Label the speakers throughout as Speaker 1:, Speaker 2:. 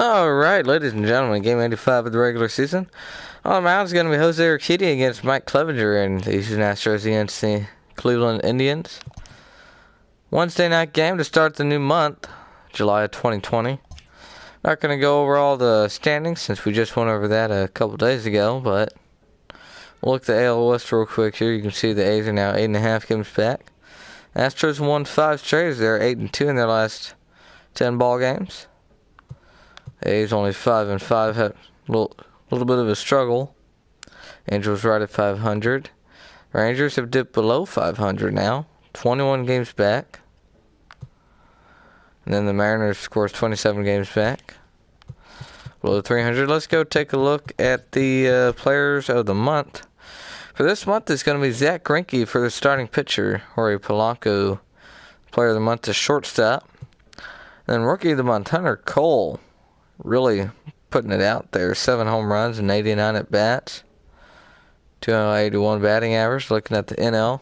Speaker 1: Alright, ladies and gentlemen, game 85 of the regular season. On the mound is going to be Jose Urquidy against Mike Clevenger and the Houston Astros against the Cleveland Indians. Wednesday night game to start the new month, July of 2020. Not going to go over all the standings since we just went over that a couple days ago, but we'll look at the AL West real quick here. You can see the A's are now 8.5 games back. Astros won 5 straight. They're 8-2 in their last 10 ball games. A's only 5-5, had a little bit of a struggle. Angels right at 500. Rangers have dipped below 500 now, 21 games back. And then the Mariners, of course, 27 games back, below 300. Let's go take a look at the players of the month. For this month, it's going to be Zach Greinke for the starting pitcher. Jorge Polanco, player of the month, to shortstop. And then rookie of the month, Hunter Cole. Really putting it out there. 7 home runs and 89 at bats. 281 batting average. Looking at the NL,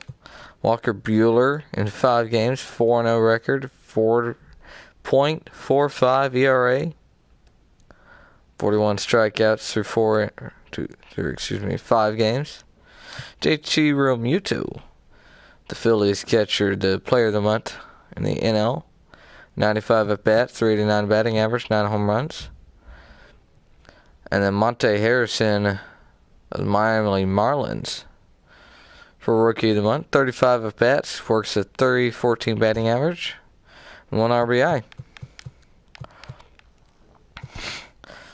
Speaker 1: Walker Buehler in 5 games, 4-0 record, 4.45 ERA, 41 strikeouts through 5 games. JT Realmuto, the Phillies catcher, the player of the month in the NL. 95 at bats, 389 batting average, 9 home runs. And then Monte Harrison of the Miami Marlins for rookie of the month. 35 at bats, works at 314 batting average, and 1 RBI.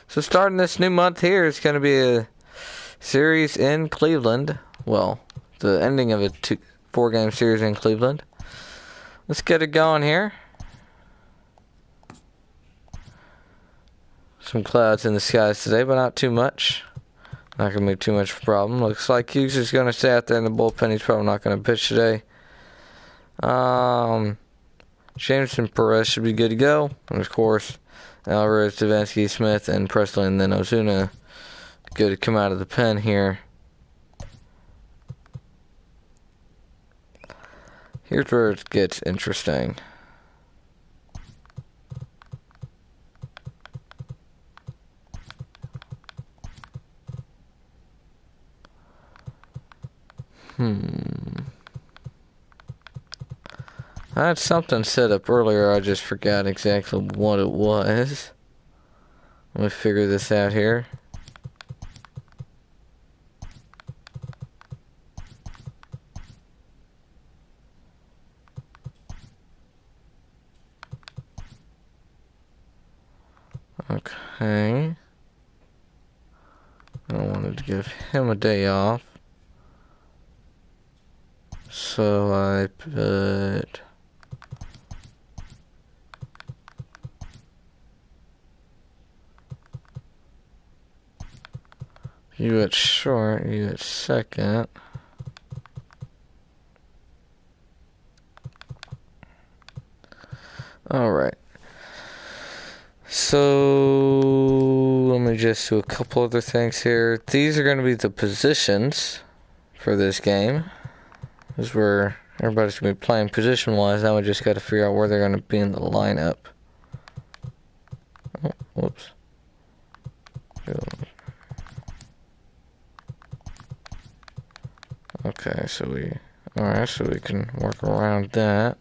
Speaker 1: So starting this new month here, it's going to be a series in Cleveland. Well, the ending of a 4-game series in Cleveland. Let's get it going here. Some clouds in the skies today, but not too much. Not going to be too much of a problem. Looks like Hughes is going to stay out there in the bullpen. He's probably not going to pitch today. Jameson Perez should be good to go. And of course, Alvarez, Davinsky, Smith, and Presley, and then Ozuna good to come out of the pen here. Here's where it gets interesting. I had something set up earlier. I just forgot exactly what it was. Let me figure this out here. Okay. I wanted to give him a day off. So I put you at short, you at second. Alright. So let me just do a couple other things here. These are going to be the positions for this game. This is where everybody's going to be playing position-wise. Now we just got to figure out where they're going to be in the lineup. Oh, whoops. Okay, so we can work around that.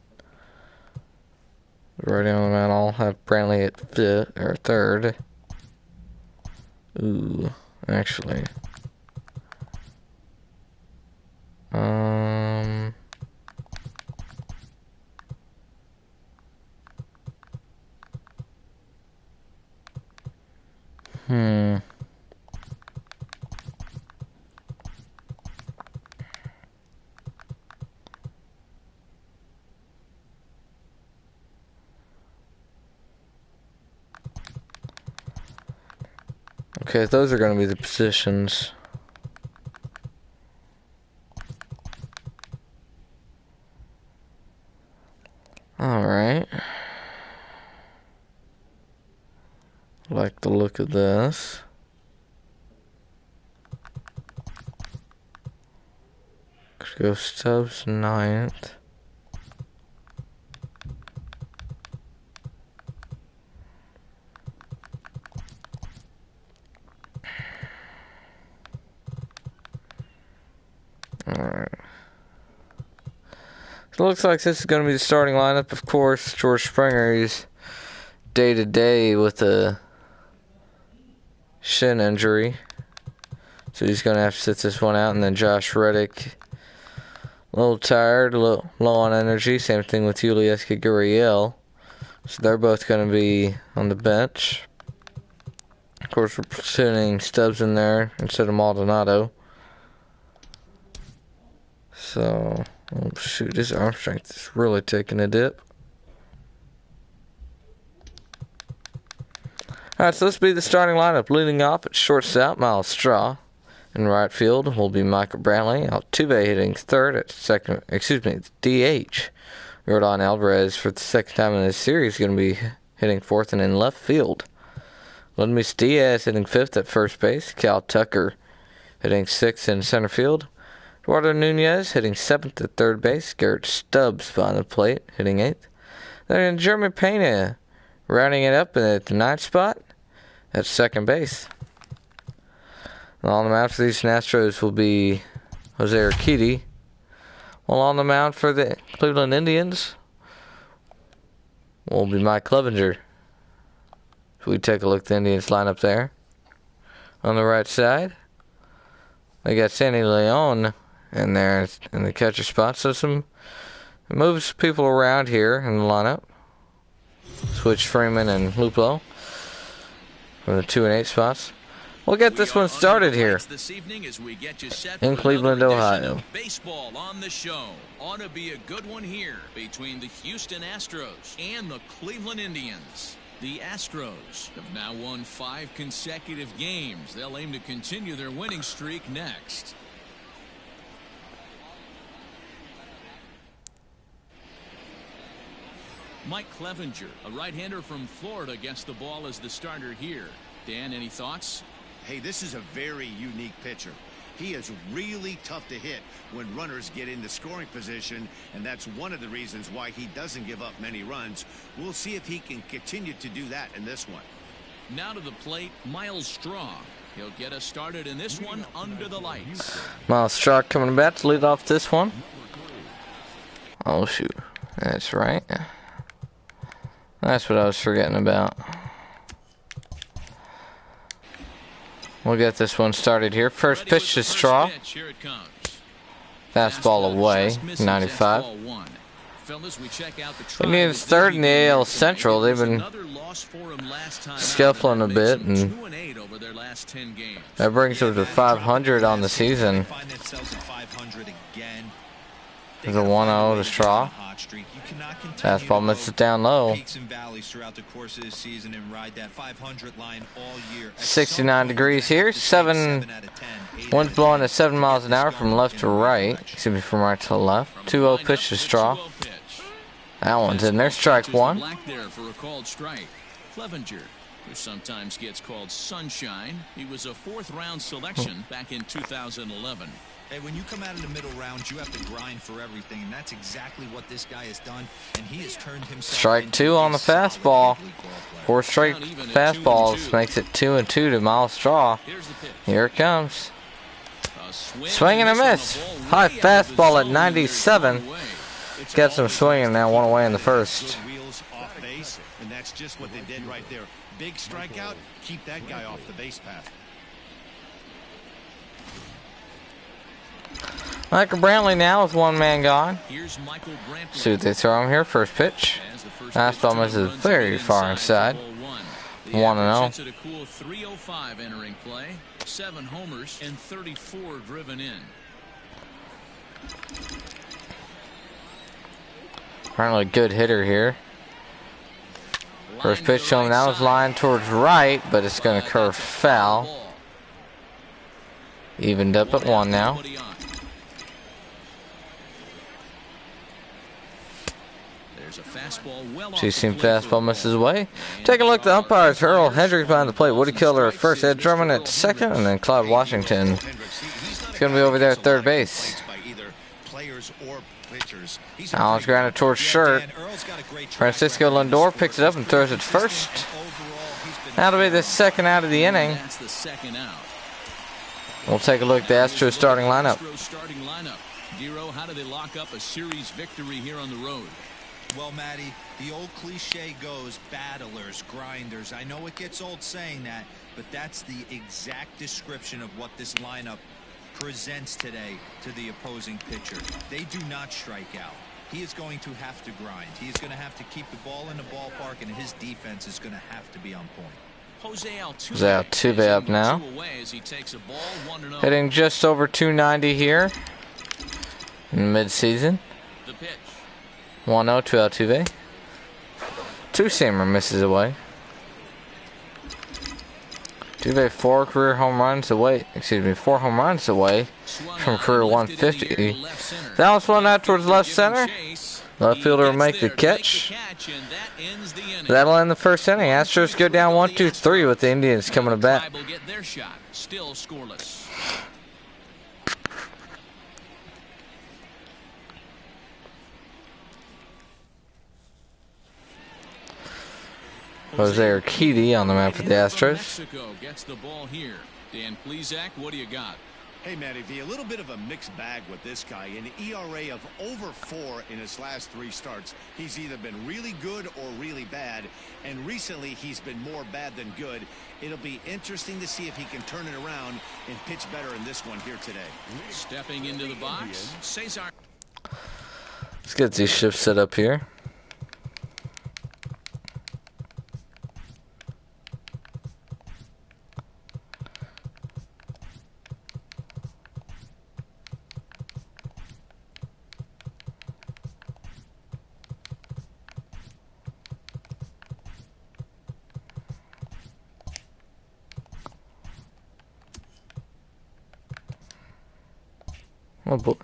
Speaker 1: Right on that, I'll have Brantley at 5th or 3rd. Ooh, actually. Okay, those are going to be the positions. Alright. Like the look of this. Could go Stubbs 9th. Alright. It looks like this is going to be the starting lineup. Of course, George Springer is day-to-day with a shin injury. So he's going to have to sit this one out. And then Josh Reddick, a little tired, a little low on energy. Same thing with Yulieski Gurriel. So they're both going to be on the bench. Of course, we're putting Stubbs in there instead of Maldonado. So, oh shoot, his arm strength is really taking a dip. Alright, so this will be the starting lineup. Leading off at shortstop, Miles Straw. In right field will be Michael Brantley. Altuve hitting third at second, DH. Yordan Alvarez, for the second time in this series, is going to be hitting fourth and in left field. Luis Diaz hitting fifth at first base. Cal Tucker hitting sixth in center field. Eduardo Nunez hitting seventh at third base. Garrett Stubbs behind the plate hitting eighth. Then Jeremy Pena rounding it up at the ninth spot at second base. And on the mound for these Astros will be Jose Urquidy. While on the mound for the Cleveland Indians will be Mike Clevenger. If we take a look at the Indians lineup there. On the right side, they got Sandy Leon in there in the catcher spot. So some moves people around here in the lineup. Switch Freeman and Luplo from the 2 and 8 spots. We'll get this one started here in Cleveland, Ohio.
Speaker 2: Baseball on the show. Ought to be a good one here between the Houston Astros and the Cleveland Indians. The Astros have now won 5 consecutive games. They'll aim to continue their winning streak next. Mike Clevenger, a right-hander from Florida, gets the ball as the starter here. Dan, any thoughts?
Speaker 3: Hey, this is a very unique pitcher. He is really tough to hit when runners get into scoring position, and that's one of the reasons why he doesn't give up many runs. We'll see if he can continue to do that in this one.
Speaker 2: Now to the plate, Miles Straw. He'll get us started in this one under the lights.
Speaker 1: Miles Straw coming back to lead off this one. Oh shoot, that's right. That's what I was forgetting about. We'll get this one started here. First pitch to Straw. Fastball away, 95. Indians third in the AL Central. They've been scuffling a bit, and that brings them to 500 on the season. There's a 1-0 to Straw. Fastball misses down low. 69 degrees here. Wind's blowing at 7 miles an hour from left to right. Excuse me, from right to left. 2-0 pitch to Straw. That one's in there. Strike one.
Speaker 2: Clevenger, who sometimes gets called Sunshine. He was a 4th-round selection back in 2011.
Speaker 4: Hey, when you come out in the middle rounds, you have to grind for everything, and that's exactly what this guy has done, and he has turned himself.
Speaker 1: Strike 2 on the fastball. 4 straight fastballs makes it 2-2 to Miles Straw. Here it comes. Swing and a miss. High fastball at 97. Got some swinging now, 1 away in the first.
Speaker 3: And that's just what they did right there. Big strikeout, keep that guy off the base path.
Speaker 1: Michael Brantley now with 1 man gone. See what they throw him here. First pitch. Fastball misses very far inside. 1-0.
Speaker 2: 305 entering play. 7 homers and 34 driven in.
Speaker 1: Brantley, good hitter here. First pitch to him now is lined towards right, but it's going to curve foul. Evened up at 1 now. Two-seam fastball misses away. Take a look at the umpires. Earl Hendricks behind the plate. Woody Killer at first. Ed Drummond at second. And then Clyde Washington is going to be over there at third base. Allen's grounded towards shirt. Francisco Lindor picks it up and throws it first. That'll be the second out of the inning. We'll take a look at the Astros starting lineup.
Speaker 2: Astros starting lineup. Giro, how do they lock up a series victory here on the road?
Speaker 4: Well, Matty, the old cliche goes, battlers, grinders. I know it gets old saying that, but that's the exact description of what this lineup presents today to the opposing pitcher. They do not strike out. He is going to have to grind. He is going to have to keep the ball in the ballpark, and his defense is going to have to be on point.
Speaker 2: Jose
Speaker 1: Altuve up now. Hitting just over 290 here in mid-season.
Speaker 2: The pitch.
Speaker 1: 1-0 to Altuve. Two-seamer misses away. Altuve 4 home runs away from career 150. That was one out towards left center. Left fielder will make the catch. That'll end the first inning. Astros go down 1-2-3 with the Indians coming to bat.
Speaker 2: Still scoreless.
Speaker 1: Jose Urquidy on the map for the Astros.
Speaker 2: Mexico gets the ball here. Dan Plesac, what do you got?
Speaker 3: Hey, Matty V, a little bit of a mixed bag with this guy. An ERA of over 4 in his last 3 starts. He's either been really good or really bad, and recently he's been more bad than good. It'll be interesting to see if he can turn it around and pitch better in this one here today.
Speaker 2: Stepping into the box, Cesar.
Speaker 1: Let's get these shifts set up here. Oh boy.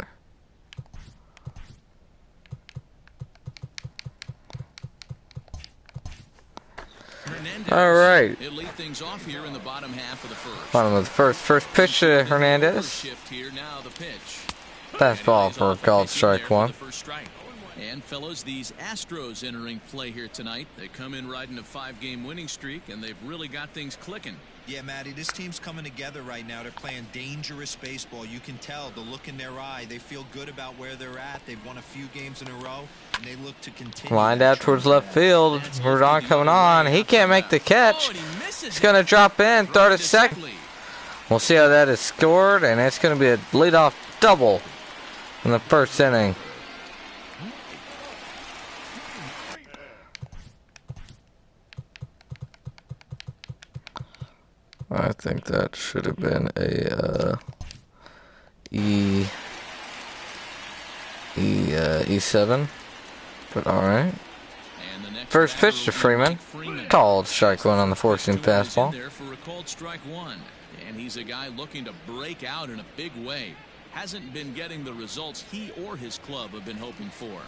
Speaker 1: All right.
Speaker 2: He'll lead things off here in the bottom half of the first.
Speaker 1: Bottom of the first pitch to Hernandez.
Speaker 2: Shift here now, the pitch.
Speaker 1: Fastball for called strike one.
Speaker 2: And fellas, these Astros entering play here tonight. They come in riding a 5-game winning streak, and they've really got things clicking.
Speaker 4: Yeah, Matty, this team's coming together right now. They're playing dangerous baseball. You can tell the look in their eye. They feel good about where they're at. They've won a few games in a row, and they look to continue.
Speaker 1: Lined out towards left field. Rodon coming on. He can't make the catch. He's going to drop in, throw to second. We'll see how that is scored, and it's going to be a leadoff double in the first inning. I think that should have been a E7, but all right. First pitch to Freeman, called strike one on the four-seam fastball.
Speaker 2: There for a called strike one, and he's a guy looking to break out in a big way. Hasn't been getting the results he or his club have been hoping for.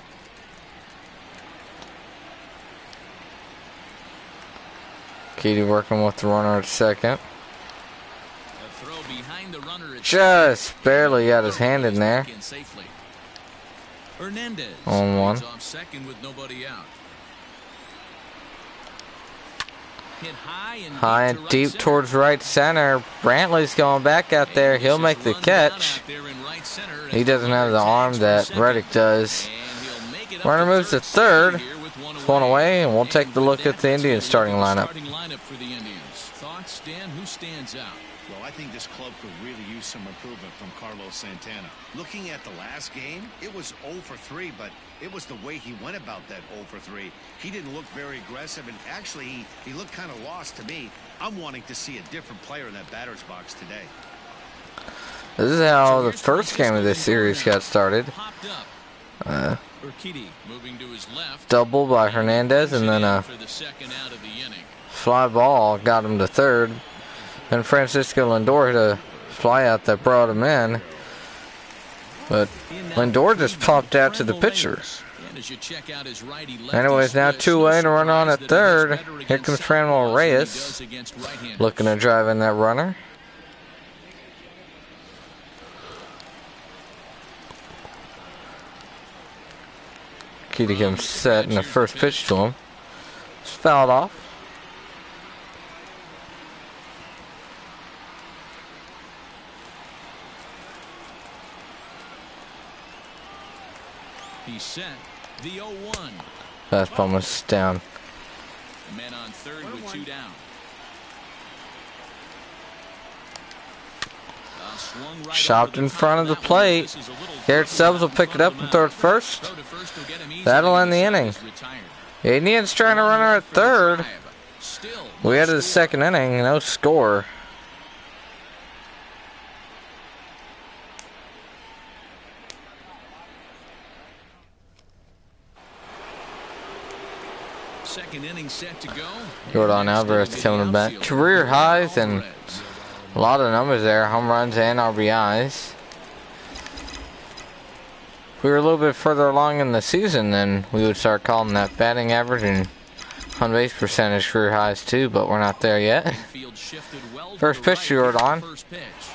Speaker 1: Keedy working with the runner at second.
Speaker 2: A throw behind the runner at
Speaker 1: Just barely got his hand in there.
Speaker 2: Hernandez
Speaker 1: on one.
Speaker 2: off second with nobody out. Hit
Speaker 1: high and deep towards right center. Brantley's going back out there. He'll make the catch. He doesn't have the arm that Reddick does. Runner moves to third. One away, and we'll take the look at the Indians starting lineup.
Speaker 2: Thoughts, Dan? Who stands out?
Speaker 3: Well, I think this club could really use some improvement from Carlos Santana. Looking at the last game, it was 0 for 3, but it was the way he went about that 0 for 3. He didn't look very aggressive, and actually, he looked kind of lost to me. I'm wanting to see a different player in that batter's box today.
Speaker 1: This is how the first game of this series got started. Double by Hernandez, and then a fly ball got him to third. Then Francisco Lindor hit a fly out that brought him in. But Lindor just popped out to the pitcher. Anyways, now 2-away and a run on at third. Here comes Franmil Reyes looking to drive in that runner. Keedy comes set in the first pitch to him. It's fouled off.
Speaker 2: He's set. The 0-1.
Speaker 1: Fastball misses down.
Speaker 2: Men on third with 2 down.
Speaker 1: Chopped in front of the plate. Garrett Stubbs will pick it up and throw it first. That'll end the inning. The Indians trying to run her at third. We had the second inning, no score.
Speaker 2: Second inning set to go.
Speaker 1: Jordan Alvarez coming back. Career highs and a lot of numbers there. Home runs and RBIs. If we were a little bit further along in the season, then we would start calling that batting average and on-base percentage career highs too, but we're not there yet. First pitch to Jordan.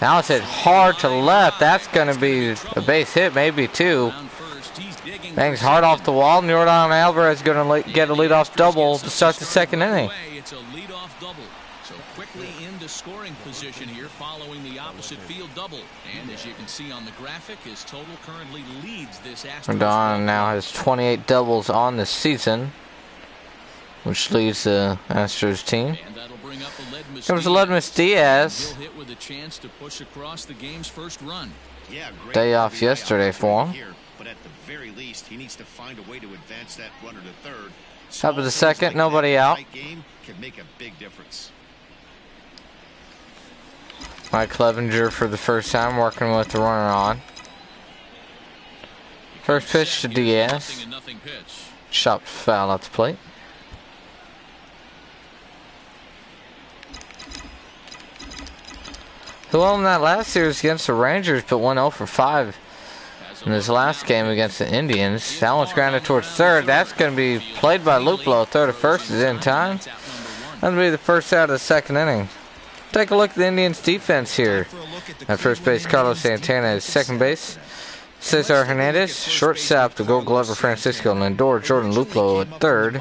Speaker 1: Now it's hit hard to left. That's going to be a base hit, maybe two. Bangs hard off the wall. Jordan Alvarez is going to get a leadoff double to start the second inning.
Speaker 2: It's a leadoff double. So quickly into scoring position here following the opposite field double. And as you can see on the graphic, his total currently leads this Astros.
Speaker 1: Jordan now has 28 doubles on the season, which leads the Astros team. Comes Aledmus Diaz.
Speaker 2: He'll hit with a chance to push across the game's first run.
Speaker 3: Yeah,
Speaker 1: Day off yesterday for him.
Speaker 3: Here, but at the very least, he needs to find a way to advance that runner to third.
Speaker 1: Top of the second, nobody out.
Speaker 3: Game can make a big difference.
Speaker 1: Mike Clevenger for the first time working with the runner on. First pitch to Diaz. Chopped foul at the plate. Who won that last series against the Rangers, but went 0 for 5 in his last game against the Indians. That one's grounded towards third. That's going to be played by Luplow. Throw to first is in time. That'll be the first out of the second inning. Take a look at the Indians' defense here. At first base, Carlos Santana is second base. Cesar Hernandez, shortstop, the Gold Glover Francisco Lindor, Jordan Luplow at third.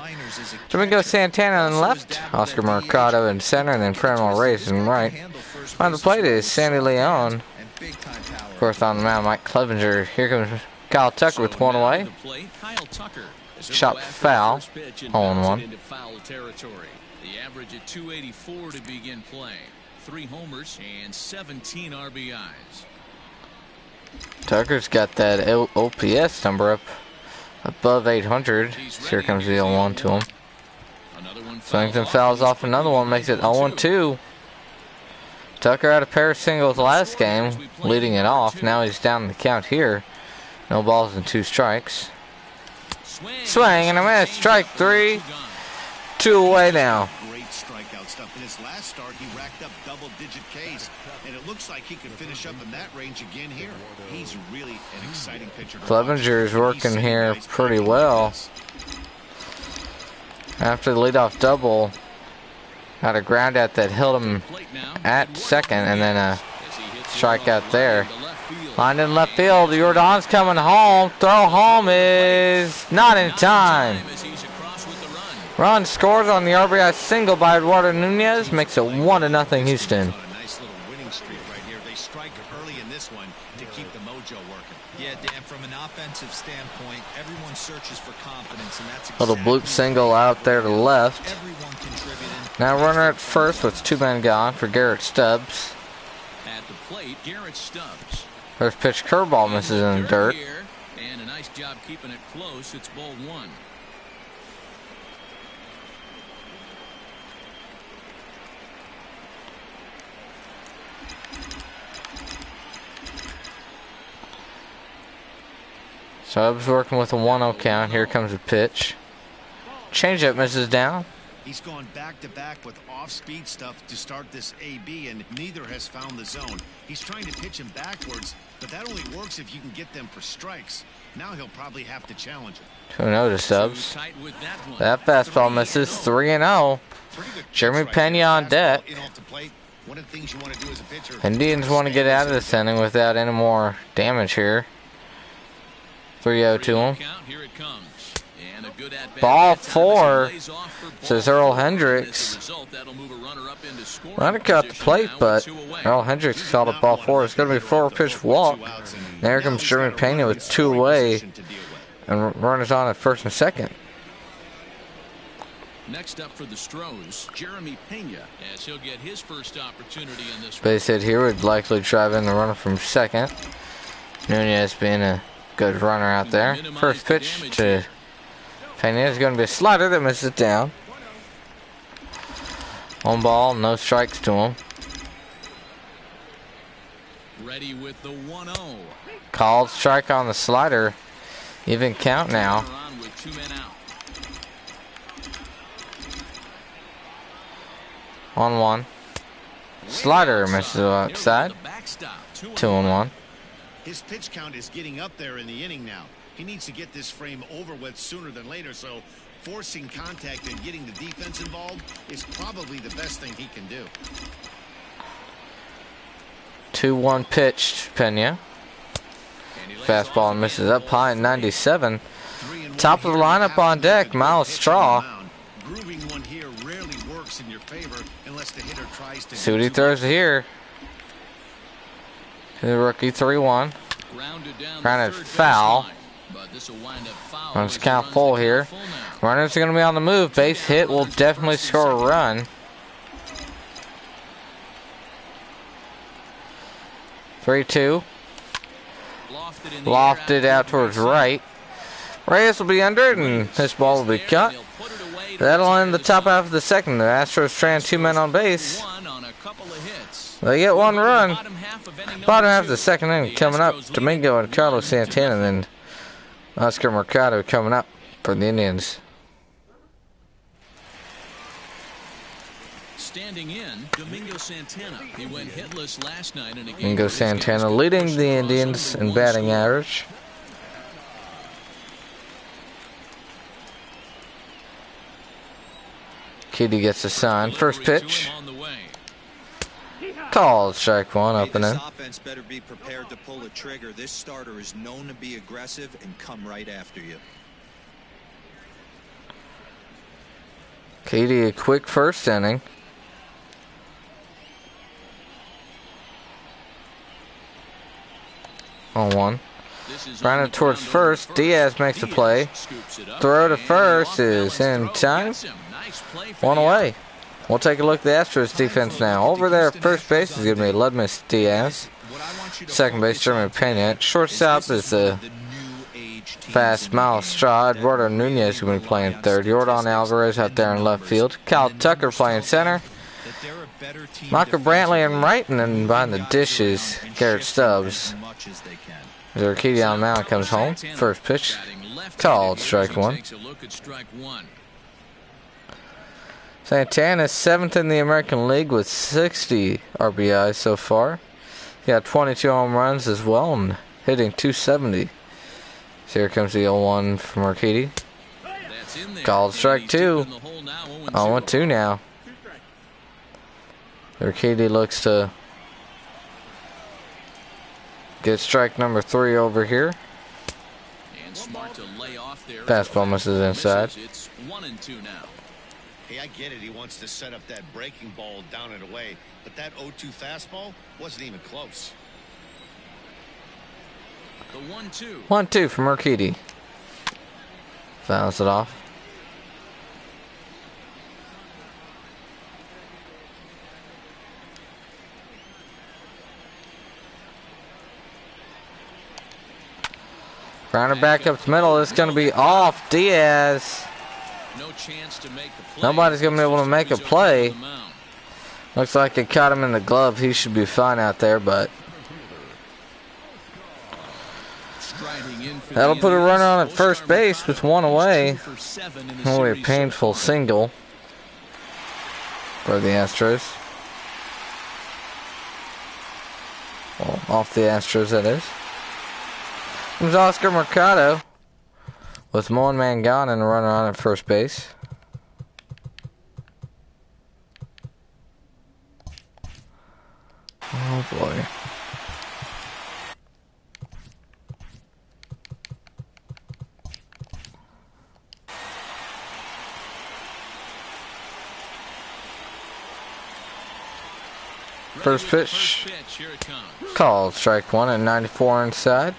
Speaker 1: Domingo Santana in left, Oscar Mercado in center, and then Franmil Reyes in right. On the plate is Sandy Leon. Of course, on the mound, Mike Clevenger. Here comes Kyle Tucker with one away. Chopped foul, 0-1.
Speaker 2: The average at 284 to begin play. 3 homers and 17 RBIs.
Speaker 1: Tucker's got that OPS number up above 800. Here comes the 0-1 to him. Swings and fouls off another one, makes it 0-2. Tucker had a pair of singles last game, leading it off. Now he's down the count here. No balls and 2 strikes. Swing and a miss. Strike 3. 2 away now.
Speaker 3: Great strikeout stuff. In his last start, he racked up double-digit Ks, and it looks like he could finish up in that range again here. He's really an exciting pitcher.
Speaker 1: Clevenger is working here pretty well. After the leadoff double, had a ground out that held him at second, and then a strikeout there. Lined in left field. Jordan's coming home. Throw home is not in time. Run scores on the RBI single by Eduardo Nunez, makes it 1-0 Houston.
Speaker 3: Nice little winning streak right here. They strike early in this one to keep the mojo working.
Speaker 4: Yeah, Dan, from an offensive standpoint, everyone searches for confidence, and that's
Speaker 1: Little bloop single out there to the left.
Speaker 4: everyone contributing.
Speaker 1: Now runner at first with 2 men gone for Garrett Stubbs.
Speaker 2: At the plate, Garrett Stubbs.
Speaker 1: First pitch curveball misses in the dirt.
Speaker 2: And a nice job keeping it close. It's ball 1.
Speaker 1: Stubbs working with a 1-0 count. Here comes a pitch. Changeup misses down.
Speaker 3: He's gone back-to-back with off-speed stuff to start this AB, and neither has found the zone. He's trying to pitch him backwards, but that only works if you can get them for strikes. Now he'll probably have to challenge him.
Speaker 1: 2-0 to Stubbs. That fastball misses. 3-0. Jeremy Pena on deck.
Speaker 3: One of the things you want to do as a pitcher.
Speaker 1: Indians want to get out of this inning without any more damage here. 3-0 to him. Ball 4, says Earl Hendricks. Runner caught the plate, but Earl Hendricks called it ball 4. It's going to be a 4-pitch walk. There comes Jeremy Pena with 2 away. and runners on at first and second.
Speaker 2: Next up for the Astros, Jeremy Pena, as he'll get his first opportunity in this.
Speaker 1: Base hit here would likely drive in the runner from second. Nunez being a good runner out there. First pitch to Pena is going to be a slider that misses down. On ball, no strikes to him.
Speaker 2: Ready with the 1-0.
Speaker 1: Called strike on the slider. Even count now. 1-1. Slider misses outside. 2-1.
Speaker 3: His pitch count is getting up there in the inning now. He needs to get this frame over with sooner than later, so forcing contact and getting the defense involved is probably the best thing he can do.
Speaker 1: 2-1 pitch, Pena. Fastball misses up high at 97. Top of the lineup on deck, Miles Straw.
Speaker 3: Grooving one here rarely works in your favor unless the hitter tries to.
Speaker 1: See what he throws here. The rookie 3-1. Grounded foul. Runs count full here. Runners are going to be on the move. Base hit will definitely score a run. 3-2. Lofted out towards right. Reyes will be under it, and this ball will be cut. That'll end the top half of the second. The Astros strand 2 men on base. They get 1 run. Bottom half of the second inning coming up. Domingo and Carlos Santana, and then Oscar Mercado coming up for the Indians.
Speaker 2: Standing in, Domingo Santana. He went hitless last night in a game.
Speaker 1: Domingo Santana leading the Indians in batting average. Kitty gets a sign. First pitch. Called strike 1 up and in.
Speaker 4: This offense better be prepared to pull the trigger. This starter is known to be aggressive and come right after you.
Speaker 1: Kitty a quick first inning. On 1. Grounded towards first. Diaz makes the play. Throw to first is in time. 1 away. We'll take a look at the Astros defense now. Over there at first base is going to be Ludmus Diaz. Second base, Jeremy Pena. Shortstop is the fast Miles Straw. Eduardo Nunez is going to be playing third. Jordan Alvarez out there in left field. Kyle Tucker playing center. Michael Brantley in right, and then behind the dishes, Garrett Stubbs. Urquidy on the mound comes home. First pitch, called strike 1. Santana's 7th in the American League with 60 RBIs so far. He got 22 home runs as well and hitting 270. So here comes the 0-1 from Urquidy. Called strike 2. 0-2 now. Urquidy looks to get strike number 3 over here. Fastball misses inside.
Speaker 2: It's 1-2 now.
Speaker 3: Hey, I get it. He wants to set up that breaking ball down and away, but that 0-2 fastball wasn't even close.
Speaker 2: The 1-2.
Speaker 1: 1-2 from Urquidy. Fouls it off. Grounder back up the middle. It's going to be off. Diaz.
Speaker 2: No chance to make the play.
Speaker 1: Nobody's going to be able to make a play. Looks like it caught him in the glove. He should be fine out there, but that'll put a runner on at first base with 1 away. Only a painful single for the Astros. Well, off the Astros, that is. Comes Oscar Mercado with one man gone and a runner on at first base. Oh boy. First pitch. Called strike 1 at 94 inside.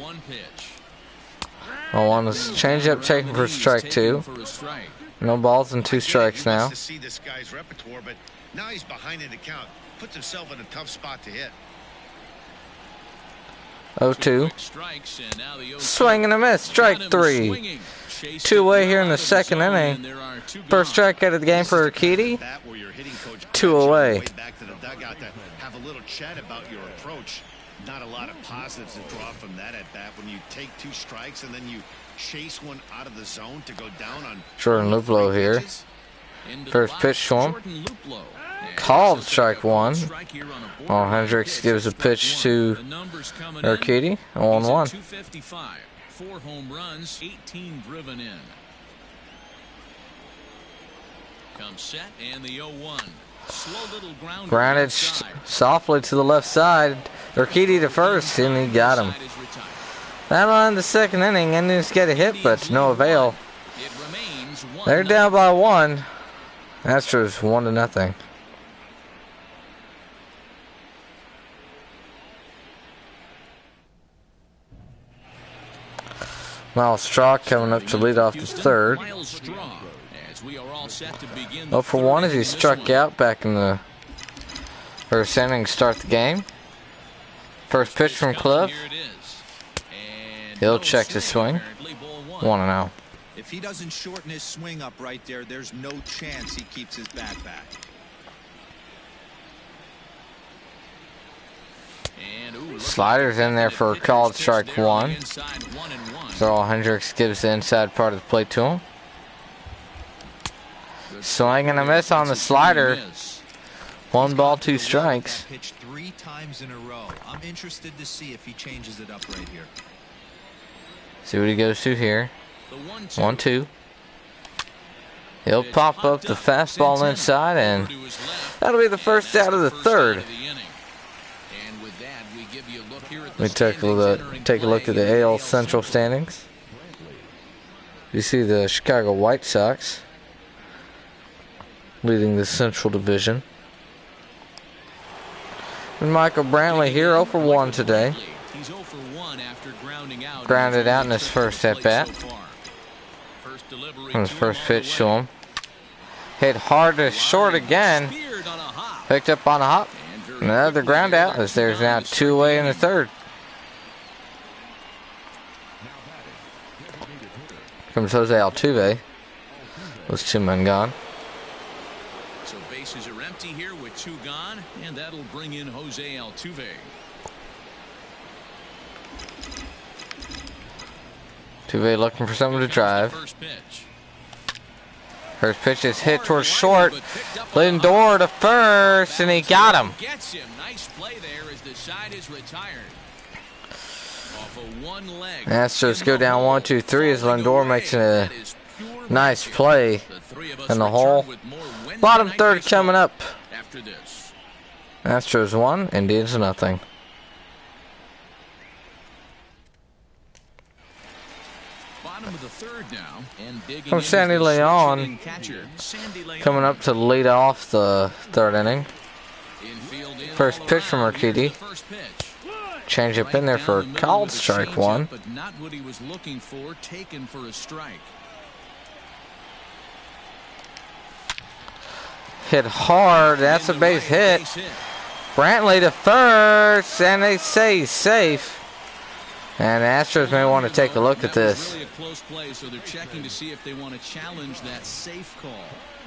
Speaker 2: 1 pitch.
Speaker 1: 0-1 is changeup taken for strike 2. No balls and 2 strikes now.
Speaker 3: To see this guy's repertoire, but now he's behind in the count. Puts himself in a tough spot to hit.
Speaker 1: 0-2. Swing and a miss. Strike 3. 2 away here in the second inning. First strikeout of the game for Urquidy. 2 away.
Speaker 3: Back to the dugout to have a little chat about your approach. Not a lot of positives to draw from that at bat when you take 2 strikes and then you chase one out of the zone to go down on
Speaker 1: Jordan Luplow here. First pitch to him. Called strike 1. While Hendricks gives a pitch to Urquidy. 0-1.
Speaker 2: 4 home runs, 18 driven in. Comes set and the 0-1. Slow little ground.
Speaker 1: Grounded softly to the left side. Urquidy to first, and he got him. That'll end the second inning. Indians get a hit, but no avail. They're down by 1. Astros 1-0. Miles Straw coming up to lead off the third. 0-for-1 as he struck out back in the first inning to start the game. First pitch from Cliff. He'll check his swing. 1-0.
Speaker 4: If he doesn't shorten his swing up right there, there's no chance he keeps his bat back.
Speaker 1: Sliders in there for a called strike 1. So Hendricks gives the inside part of the plate to him. Swing and a miss on the slider. 1 ball, 2 strikes.
Speaker 4: Pitched 3 times in a row. I'm interested to see if he changes it up right here.
Speaker 1: See what he goes to here. 1-2. He'll pop up the fastball inside, and that'll be the first out of the third. We take a look at the AL Central standings. You see the Chicago White Sox leading the Central Division. And Michael Brantley here 0-for-1 today. Grounded out in his first at bat. From his first pitch to him. Hit hard to short again. Picked up on a hop. Another ground out as there's now 2 away in the third. Comes Jose Altuve. Those 2 men gone.
Speaker 2: So bases are empty here with 2 gone, and that'll bring in Jose Altuve.
Speaker 1: Altuve looking for someone to drive. First pitch is hit towards short. Lindor to first, and he got him.
Speaker 2: Nice play there as the side is retired.
Speaker 1: Astros go down 1-2-3 as Lindor makes a nice play in the hole. Bottom third coming up. Astros 1, Indians 0. From Sandy Leon coming up to lead off the third inning. First pitch from Urquidy. Change up in there for a called strike 1.
Speaker 2: But not what he was looking for, taken for a strike.
Speaker 1: Hit hard. That's a base hit. Brantley to first, and they say he's safe. And the Astros may want to take a look at this.
Speaker 2: Really a close play, so they're checking to see if they want to challenge that safe call.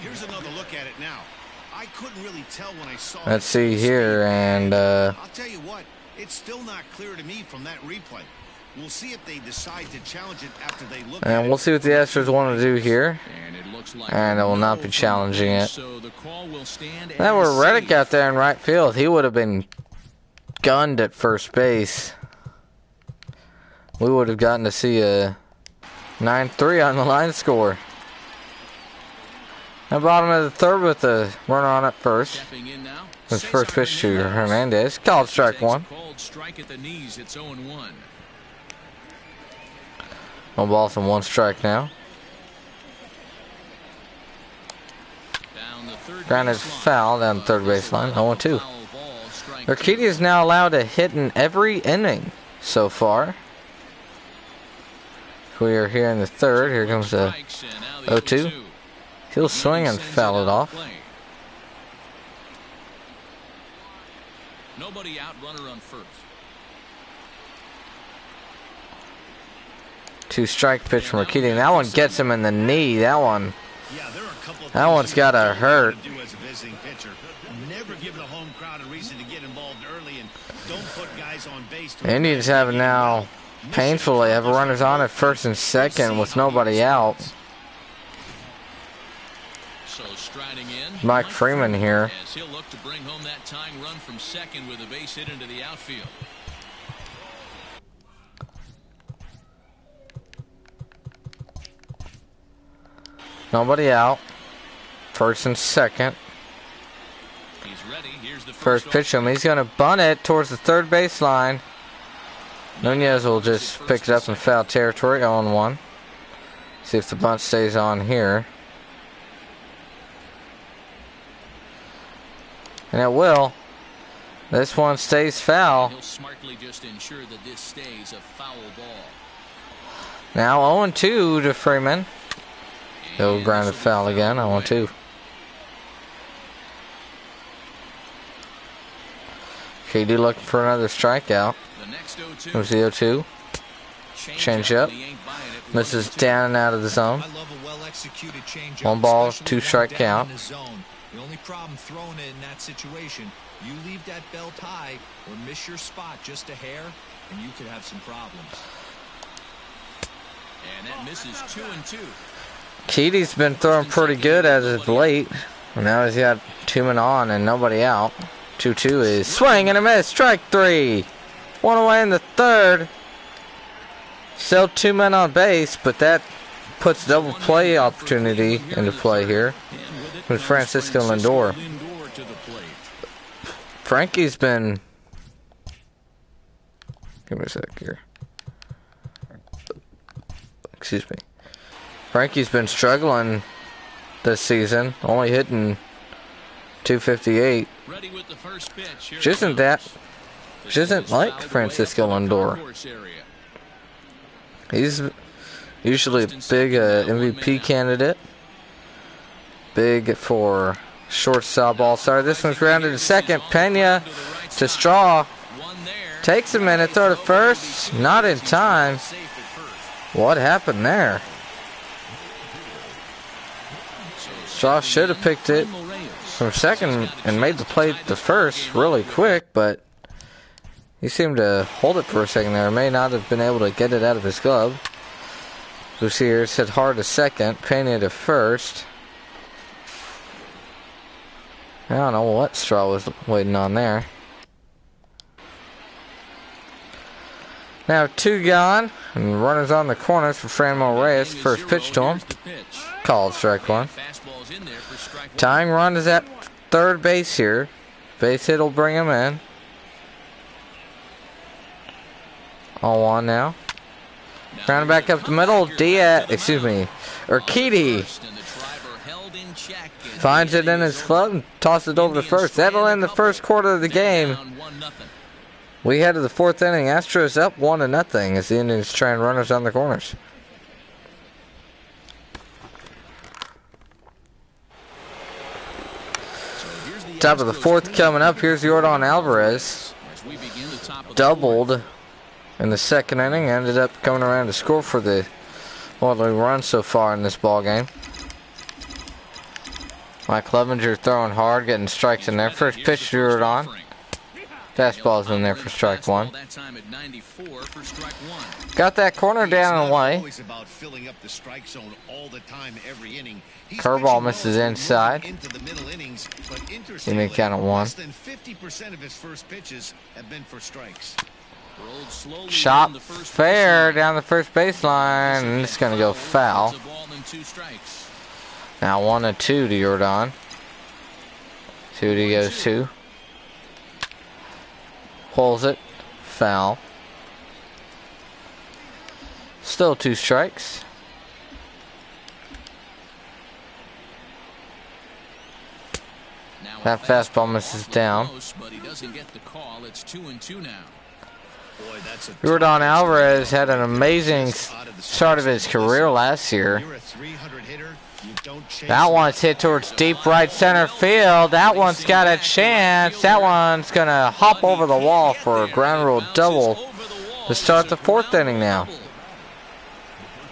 Speaker 3: Here's another look at it now. I couldn't really tell when I saw it.
Speaker 1: Let's see here, and
Speaker 3: I'll tell you what, it's still not clear to me from that replay. We'll see if they decide to challenge it after they look at it.
Speaker 1: and we'll see what the Astros want to do here.
Speaker 2: And it looks like
Speaker 1: And they will not be challenging it.
Speaker 2: So the call will stand
Speaker 1: That were
Speaker 2: as
Speaker 1: Reddick
Speaker 2: safe.
Speaker 1: out there in right field. He would have been gunned at first base. We would have gotten to see a 9-3 on the line score. Now bottom of the third with the runner on at first.
Speaker 2: Stepping in now.
Speaker 1: His first pitch to Hernandez. Called strike 1.
Speaker 2: Called strike at the knees. It's 0-1.
Speaker 1: 1 ball and 1 strike now.
Speaker 2: Down the third
Speaker 1: Grounded
Speaker 2: baseline.
Speaker 1: foul down the third baseline. 0-2. Urquidy is now allowed to hit in every inning so far. We are here in the third. Here comes the 0-2. He'll swing and foul it off.
Speaker 2: Nobody out, runner on first.
Speaker 1: 2-strike pitch from Keating. That one gets him in the knee. That one's gotta hurt.
Speaker 3: Never given a home crowd a reason to get involved early and don't put guys on base.
Speaker 1: Indians have now painfully have runners on at first and second with nobody out.
Speaker 2: So striding in,
Speaker 1: Mike Freeman here.
Speaker 2: as he'll look to bring home that tying run from second with a base hit into the outfield.
Speaker 1: Nobody out. First and second.
Speaker 2: He's ready. Here's the
Speaker 1: First pitch to him. He's going to bunt it towards the third baseline. Nunez will just pick it up in foul territory, 0-1. See if the bunt stays on here. And it will. This one stays foul.
Speaker 2: He'll smartly just ensure that this stays a foul ball.
Speaker 1: Now 0-2 to Freeman. He'll ground a foul again, 0-2. KD looking for another strikeout. Here's the 0-2. Change up. Misses down and out of the zone. 1 ball, 2-strike count.
Speaker 4: The only problem throwing it in that situation, you leave that belt high or miss your spot just a hair, and you could have some problems.
Speaker 2: And that misses 2-2.
Speaker 1: Keaty's been throwing pretty good as of late. Now he's got 2 men on and nobody out. 2-2 is swing and a miss. Strike 3. 1 away in the third. Still 2 men on base, but that puts double play opportunity into play here with Francisco Lindor. Frankie's been... Give me a sec here. Excuse me. Frankie's been struggling this season, only hitting .258. Which isn't like Francisco Lindor. He's usually a big MVP candidate. Big for shortstop all-star. This one's grounded to second. Pena to Straw. Takes a minute, throw to first. Not in time. What happened there? Straw should have picked it from second and made the play to first really quick, but he seemed to hold it for a second there. May not have been able to get it out of his glove. Lucier hit hard to second. Pena to first. I don't know what Straw was waiting on there. Now 2 gone, and runners on the corners for Franmil Reyes. First pitch to him. Called strike 1. Tying run is at third base here. Base hit will bring him in. 0-1 now. Rounding back up the middle. Urquidy finds it in his glove and tosses it over to first. That'll end the first quarter of the game. We head to the 4th inning. Astros up 1-0 as the Indians try and runners on the corners. Top of the 4th coming up. Here's Yordan Alvarez. Doubled in the 2nd inning. Ended up coming around to score for the only run so far in this ball game. Mike Clevenger throwing hard, getting strikes in there. First pitch to Yordan. Fastball's in there for strike 1. Got that corner down and away. Curveball misses inside. He may count it 1. Chop fair down the first baseline, and it's going to go foul. Now 1-2 to Yordan. 2 he goes to. Pulls it. Foul. Still 2 strikes. That fastball misses down.
Speaker 2: But he doesn't get the call. It's 2-2 now.
Speaker 3: Boy, that's a
Speaker 1: Jordan Alvarez had an amazing start of his career last year.
Speaker 3: You're a 300 hitter. You don't chase
Speaker 1: That one's hit towards deep right center field. That one's got a chance. That one's going to hop over the wall for a ground rule double to start the 4th inning now.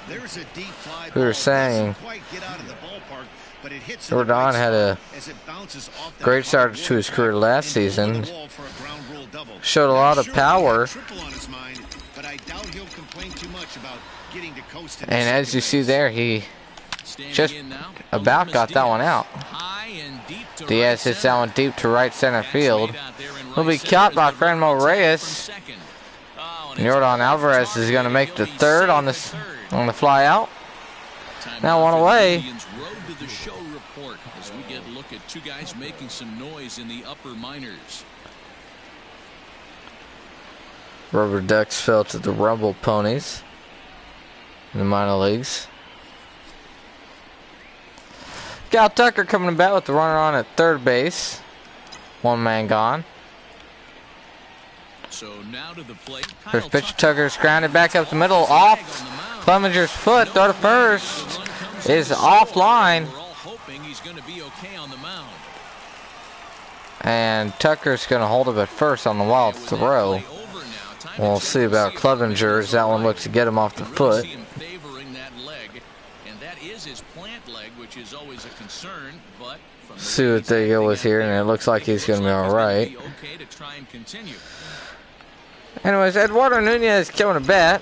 Speaker 3: There's a deep fly
Speaker 1: We were
Speaker 3: ball.
Speaker 1: saying
Speaker 3: Doesn't quite get out of the ballpark, but it hits
Speaker 1: Jordan
Speaker 3: the right
Speaker 1: had a
Speaker 3: spot as it bounces off that
Speaker 1: great start
Speaker 3: hard
Speaker 1: to his
Speaker 3: wall
Speaker 1: career
Speaker 3: track
Speaker 1: last
Speaker 3: and over
Speaker 1: season.
Speaker 3: the wall for a ground rule double.
Speaker 1: Showed a
Speaker 3: Now,
Speaker 1: lot of
Speaker 3: sure, he had
Speaker 1: power.
Speaker 3: triple on his mind, but I doubt he'll complain too much about getting to coast in
Speaker 1: And
Speaker 3: the
Speaker 1: as you
Speaker 3: second
Speaker 1: see
Speaker 3: base.
Speaker 1: there, he just about got that one out. Diaz hits that one deep to right center field. Will be caught by Franmil Reyes. Jordan Alvarez is going to make the 3rd on the fly out. Now one away.
Speaker 2: Road to the show report as we get a look at two guys making some noise in the upper minors.
Speaker 1: Rubber Ducks fell to the Rumble Ponies in the minor leagues. Cal Tucker coming to bat with the runner on at 3rd base. 1 man gone.
Speaker 2: So now to the plate.
Speaker 1: First pitch, Tucker's grounded back up the middle, off Clevenger's foot. Throw to first is offline.
Speaker 2: We're all hoping he's going to be okay on the mound.
Speaker 1: And Tucker's going to hold it at first on the wild throw. We'll see about Clevenger as that one looks to get him off the foot.
Speaker 2: Favoring that leg, and that is his plant leg, which is always a concern. But
Speaker 1: See what they go with here, and it looks like he's going to be all right.
Speaker 2: Okay to try and continue.
Speaker 1: Anyways, Eduardo Nunez coming to bat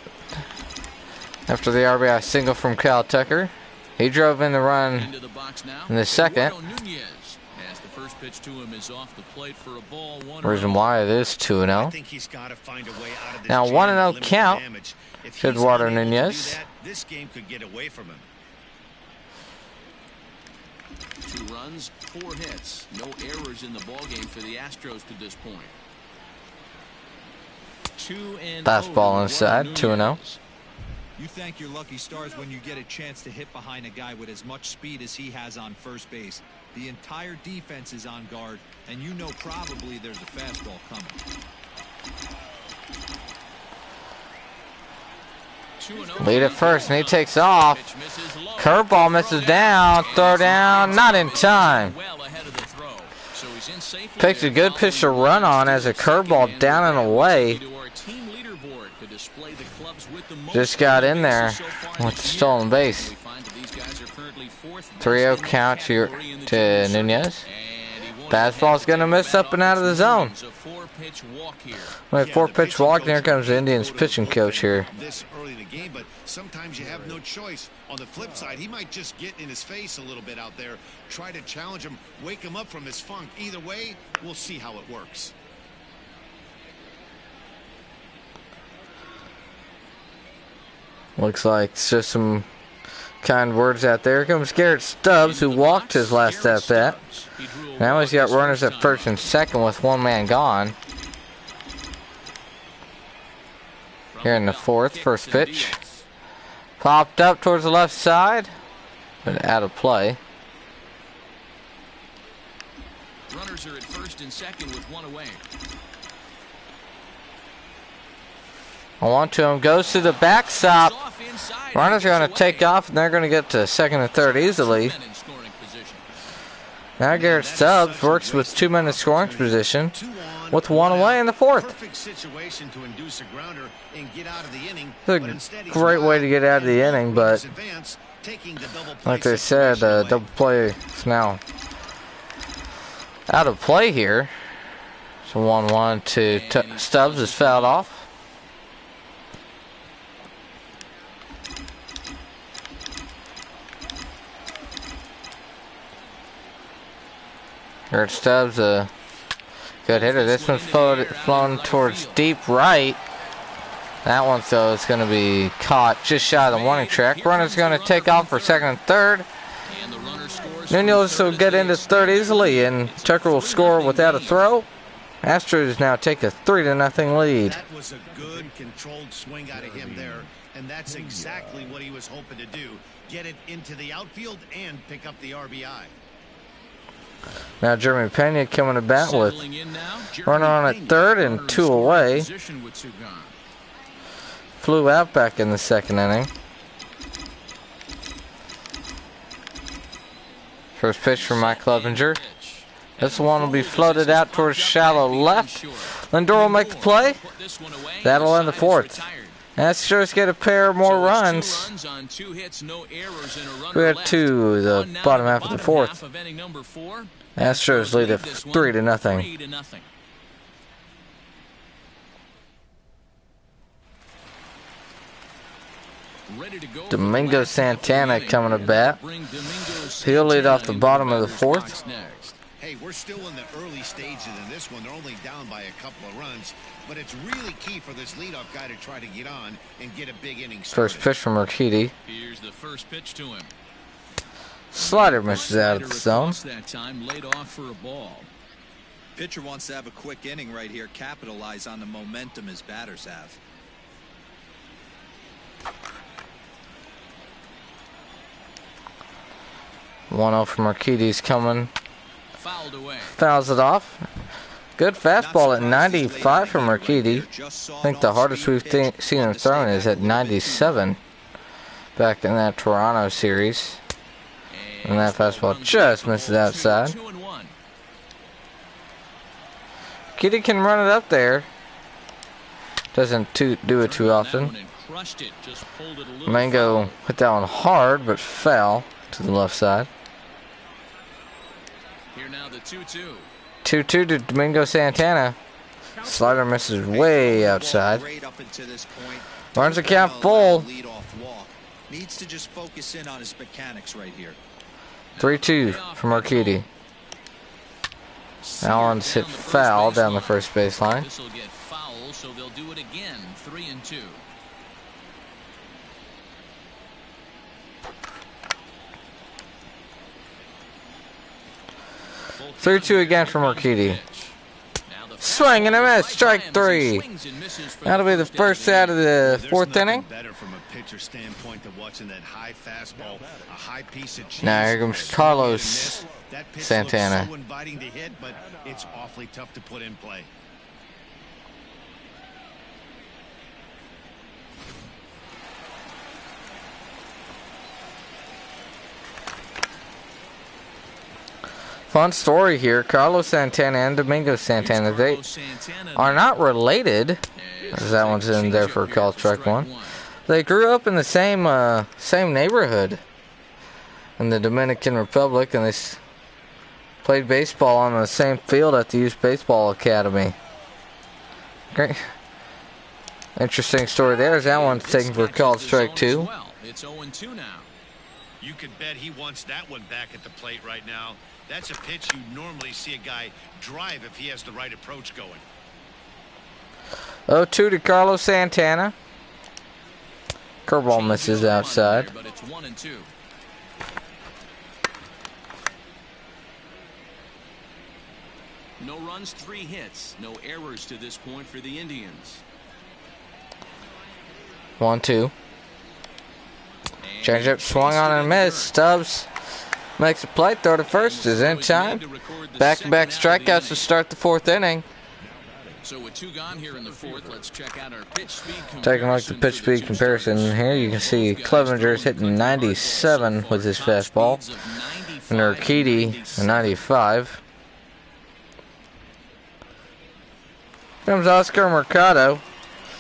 Speaker 1: after the RBI single from Cal Tucker. He drove in the run
Speaker 2: Into the box now.
Speaker 1: in the 2nd.
Speaker 2: Eduardo Nunez, as the first pitch to him is off the plate for a ball. 1-0.
Speaker 1: Reason why it is 2-0.
Speaker 3: I think he's got to find a way out of this
Speaker 1: Now
Speaker 3: jam
Speaker 1: 1-0
Speaker 3: and limit the
Speaker 1: count.
Speaker 3: damage. If he's
Speaker 1: Eduardo
Speaker 3: unable to do
Speaker 1: Nunez.
Speaker 3: that, this game could get away from him.
Speaker 2: 2 runs, 4 hits, no errors in the ballgame for the Astros to this point. 2-0.
Speaker 1: Fastball inside, 2-0.
Speaker 4: You thank your lucky stars when you get a chance to hit behind a guy with as much speed as he has on first base. The entire defense is on guard, and you know probably there's a fastball coming.
Speaker 2: 2-0.
Speaker 1: Lead at first, and he takes off. Curveball misses down. Throw down, not in time.
Speaker 2: Well ahead of the throw. So he's in safely.
Speaker 1: Picked a good pitch to run on as a curveball down and away. Just got in there with the stolen base. 3-0 count to Nunez. Fastball's going to miss up and out of the zone. Wait, 4-pitch walk, and here comes the Indians pitching coach here.
Speaker 3: This early in the game, but sometimes you have no choice. On the flip side, he might just get in his face a little bit out there, try to challenge him, wake him up from his funk. Either way, we'll see how it works.
Speaker 1: Looks like it's just some kind words out there. Here comes Garrett Stubbs, who walked his last at bat. Now he's got runners at first and second with 1 man gone. Here in the 4th, first pitch. Popped up towards the left side, but out of play.
Speaker 2: Runners are at first and second with 1 away.
Speaker 1: On to him, goes to the backstop. Runners are going to take off, and they're going to get to second and third easily. Now Garrett Stubbs works with 2 men in scoring position with 1 away in the 4th.
Speaker 3: Perfect situation to induce a grounder and get out of the inning.
Speaker 1: It's a great way to get out of the inning, but like they said, double play is now out of play here. So 1-1 to Stubbs is fouled off. Garrett Stubbs, a good hitter. This one's flown towards deep right. That one, though, is going to be caught just shy of the warning track. Runner's going to take off for second and third. Nunez will get into third easily, and Tucker will score without a throw. Astros now take a 3-0 lead.
Speaker 3: That was a good controlled swing out of him there, and that's exactly what he was hoping to do. Get it into the outfield and pick up the RBI.
Speaker 1: Now Jeremy Pena coming to bat with runner on at third and 2 away. flew out back in the second inning. First pitch from Mike Clevenger. This one will be floated out towards shallow left. Lindor will make the play. That'll end the fourth. Astros get a pair more runs. We have two the bottom half of the fourth. Astros lead it 3-0. Domingo Santana coming to bat. He'll lead off the bottom of the fourth.
Speaker 3: Hey, we're still in the early stages in this one. They're only down by a couple of runs, but it's really key for this leadoff guy to try to get on and get a big inning started.
Speaker 1: First pitch from Urquidy.
Speaker 2: Here's the first pitch to him.
Speaker 1: Slider misses out of the zone.
Speaker 2: That time laid off for a ball.
Speaker 4: Pitcher wants to have a quick inning right here, capitalize on the momentum his batters have.
Speaker 1: One out from Urquidy's coming.
Speaker 2: Fouled away.
Speaker 1: Fouls it off. Good fastball at 95 from Urquidy. I think the hardest we've seen him throwing is at 97 back in that Toronto series. And that fastball just misses outside. Urquidy can run it up there. Doesn't do it too often. Mango hit that one hard, but fell to the left side.
Speaker 2: Here now the 2-2.
Speaker 1: 2-2 to Domingo Santana. Slider misses way outside. Runs the count full.
Speaker 4: Needs to just focus in on his mechanics right here.
Speaker 1: 3-2 from Urquidy. Allen's hit foul down the first baseline.
Speaker 2: This will get foul, so they'll do it again. 3-2.
Speaker 1: 3-2 again from Urquidy. Swing and a miss, strike three. That'll be the first out of the fourth inning. Now here comes Carlos Santana.
Speaker 3: So inviting to hit, but it's awfully tough to put in play.
Speaker 1: Fun story here. Carlos Santana and Domingo Santana, they are not related, as that one's in there for call strike one. They grew up in the same neighborhood in the Dominican Republic, and they played baseball on the same field at the Youth Baseball Academy. Great. Interesting story there. That one's taken for call strike two.
Speaker 2: It's 0-2 now.
Speaker 3: You could bet he wants that one back at the plate right now. That's a pitch you normally see a guy drive if he has the right approach going.
Speaker 1: 0-2 to Carlos Santana. Curveball misses outside.
Speaker 2: But it's 1-2. No runs, 3 hits, no errors to this point for the Indians.
Speaker 1: 1-2. Changeup swung on and missed. Stubbs makes a play. Throw to first is in time. Back-to-back strikeouts to start the fourth inning.
Speaker 2: So with 2 gone here in the fourth, let's check out our pitch speed comparison.
Speaker 1: Taking a look at the pitch speed comparison here, you can see Clevenger's hitting 97 with his fastball, and Urquidy 95. Comes Oscar Mercado.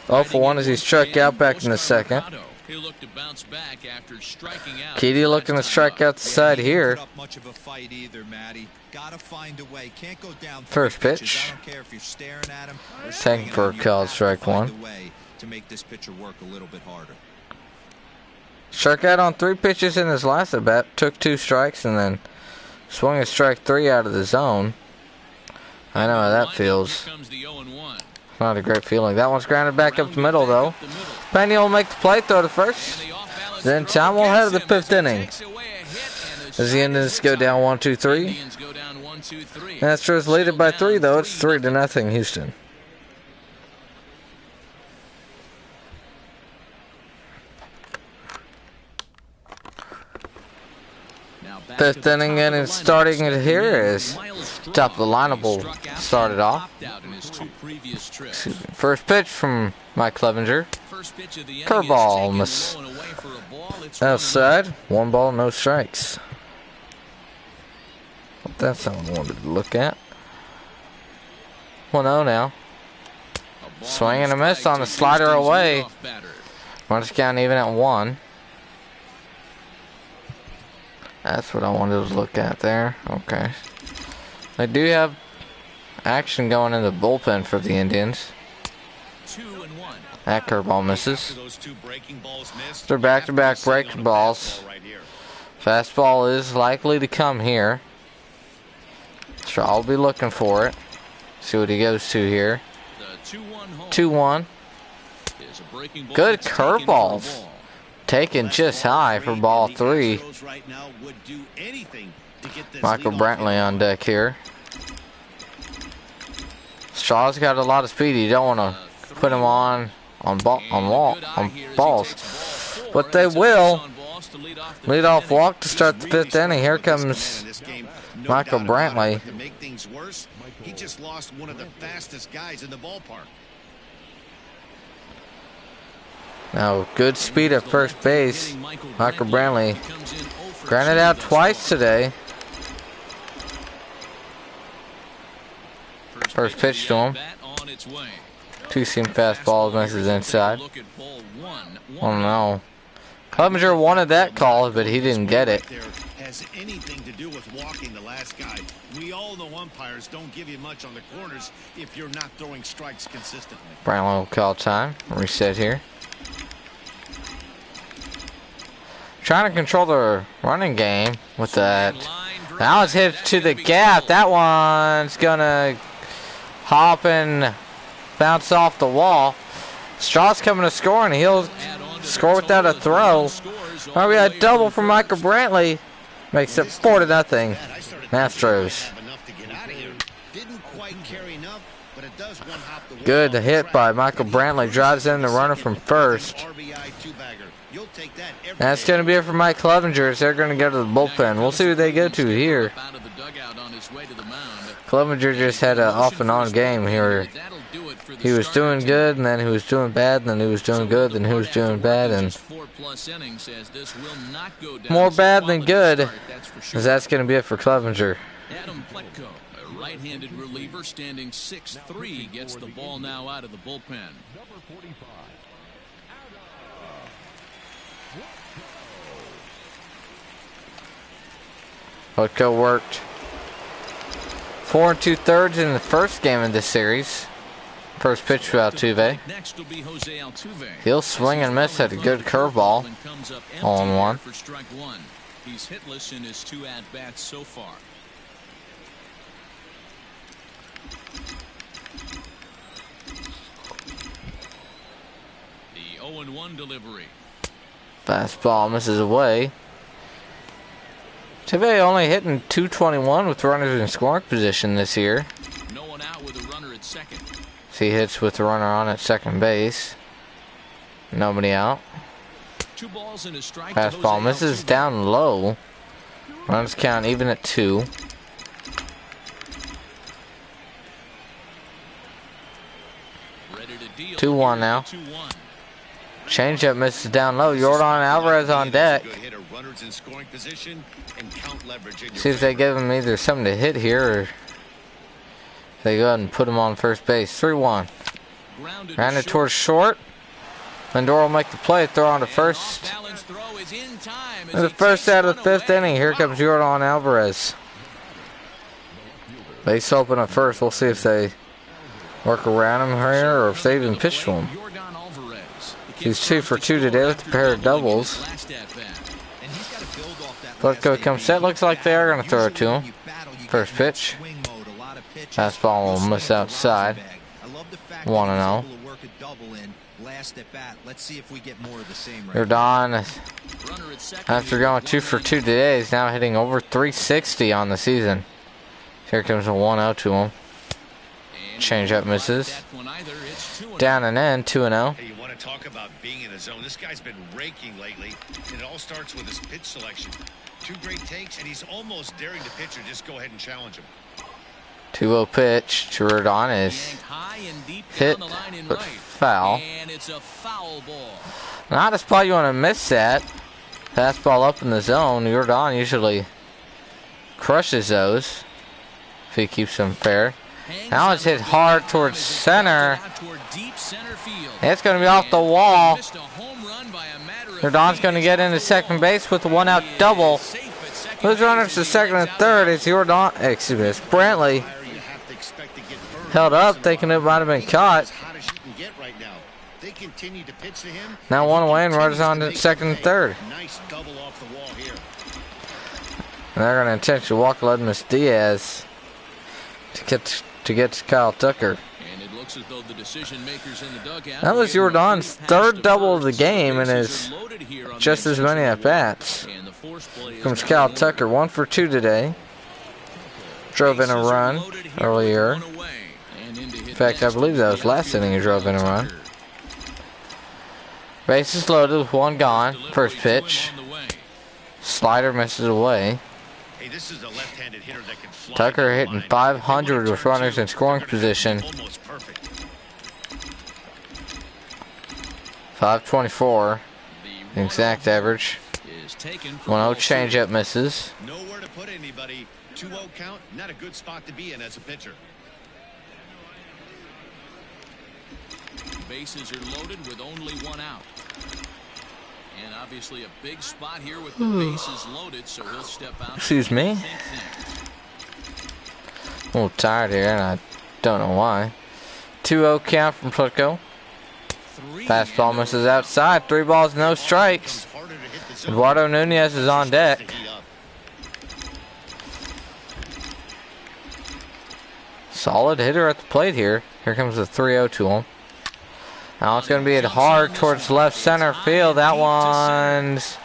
Speaker 1: 0-for-1 as he's struck out back in the second. Urquidy looking to strike out the side here. First pitch. Taken for a call, strike one. Struck out on 3 pitches in his last at bat. Took 2 strikes and then swung a strike 3 out of the zone. I know how that feels. Not a great feeling. That one's grounded back up the middle though. Penny will make the play, throw to first. Then Tom will head to the 5th inning. As the Indians go down 1-2-3. Astros lead it by 3 though. It's 3-0 Houston. Fifth inning and starting it here is top of the lineup will start it off. First pitch from Mike Clevenger. Curveball, miss. Outside, 1 ball, no strikes. That's what I wanted to look at. 1-0 now. Swing and a miss on the slider away. Runners count even at 1. That's what I wanted to look at there. Okay. They do have action going in the bullpen for the Indians. That curveball misses. They're back-to-back breaking balls. Fastball is likely to come here. So I'll be looking for it. See what he goes to here. 2-1. Good curveballs. Taken just high for ball 3. Michael Brantley on deck here. Straw's got a lot of speed. You don't want to put him on balls, but they will. Lead off walk to start the 5th inning. Here comes Michael Brantley.
Speaker 3: He just lost one of the fastest guys in the ballpark.
Speaker 1: Now, good speed at first base. Michael Brantley grounded out twice today. First pitch to him. 2-seam fastball misses inside. Oh no. Clevenger wanted that call, but he didn't get it.
Speaker 3: Has anything to do with walking the last guy. We all know umpires don't give you much on the corners if you're not throwing strikes consistently.
Speaker 1: Brantley will call time. Reset here. Trying to control the running game with that. Now it's hit to the gap. That one's gonna hop and bounce off the wall. Straw's coming to score, and he'll score without a throw. Oh, we got a double from Michael Brantley. Makes it 4-0. Astros. Good hit by Michael Brantley. Drives in the runner from first. That's going to be it for Mike Clevenger. They're going to go to the bullpen. We'll see who they go to here. Clevenger just had an off and on game here. He was doing good, and then he was doing bad, and then he was doing good, and he was doing bad, and more bad than good, because that's going to be it for Clevenger.
Speaker 2: A right-handed reliever standing 6'3", gets the ball now out of the bullpen.
Speaker 1: Hutko worked 4 2/3 in the first game of this series. First pitch to Altuve. He'll swing and miss at a good curveball. 0-1.
Speaker 2: He's hitless in his 2 at-bats so far. The 0-1 delivery.
Speaker 1: Fastball misses away. Altuve only hitting .221 with runners in scoring position this year.
Speaker 2: No one out with a runner at second.
Speaker 1: He hits with the runner on at second base. Nobody out.
Speaker 2: 2 balls and a strike.
Speaker 1: Fastball misses down low. Runs count even at 2.
Speaker 2: Ready to deal.
Speaker 1: 2-1 now. Changeup misses down low. Yordan Alvarez on deck. See if they give him either something to hit here, or they go ahead and put him on first base. 3-1. Rounded towards short. Lindor will make the play. Throw on to first. The first out of the 5th inning. Here comes Yordan Alvarez. Base open at first. We'll see if they work around him here, or if they even pitch to him. He's 2 for 2 today with a pair of doubles. Letco comes set. Looks like they are going to throw it to him. First pitch. Fastball will miss outside. 1-0. Yordan, after going 2 for 2 today, is now hitting over 360 on the season. Here comes a 1-0 to him. Changeup misses. Down and in, 2-0.
Speaker 3: Hey, you want to talk about being in a zone? This guy's been raking lately, and it all starts with his pitch selection. 2 great takes, and he's almost daring the pitcher just go ahead and challenge him.
Speaker 1: 2-0 pitch to Yordan is
Speaker 2: high and deep
Speaker 1: hit,
Speaker 2: down the line in
Speaker 1: but
Speaker 2: right.
Speaker 1: foul.
Speaker 2: And it's a foul ball.
Speaker 1: Not a spot you want to miss that. Fastball up in the zone. Jordan usually crushes those if he keeps them fair. Now it's hit hard towards center. It's going to be off the wall. Jordan's going to get into second base with a one-out double. Those runners to second and third. It's Jordan, excuse me, it's Brantley. Held up, thinking it might have been caught. Now one away and runners on to second and third. And they're going to intentionally walk Ledmus Diaz to get to Kyle Tucker. That was Jordan's third double of the game and is just as many at bats. Comes Kyle Tucker, 1 for 2 today. Drove in a run earlier. In fact, I believe that was last inning he drove in a run. Bases loaded with one gone. First pitch. Slider misses away. Tucker hitting 500 with runners in scoring position. 524. The exact average. 1-0 changeup misses.
Speaker 3: Nowhere to put anybody. 2-0 count, not a good spot to be in as a pitcher.
Speaker 2: Bases are loaded with only one out. And obviously a big spot here with the bases loaded, so he'll step out.
Speaker 1: Excuse me. A little tired here, and I don't know why. 2-0 count from Plutko. Fastball misses outside. 3 balls, no strikes. Eduardo Nunez is on deck. Solid hitter at the plate here. Here comes the 3-0 to him. Now it's going to be hit hard towards left center field. That one's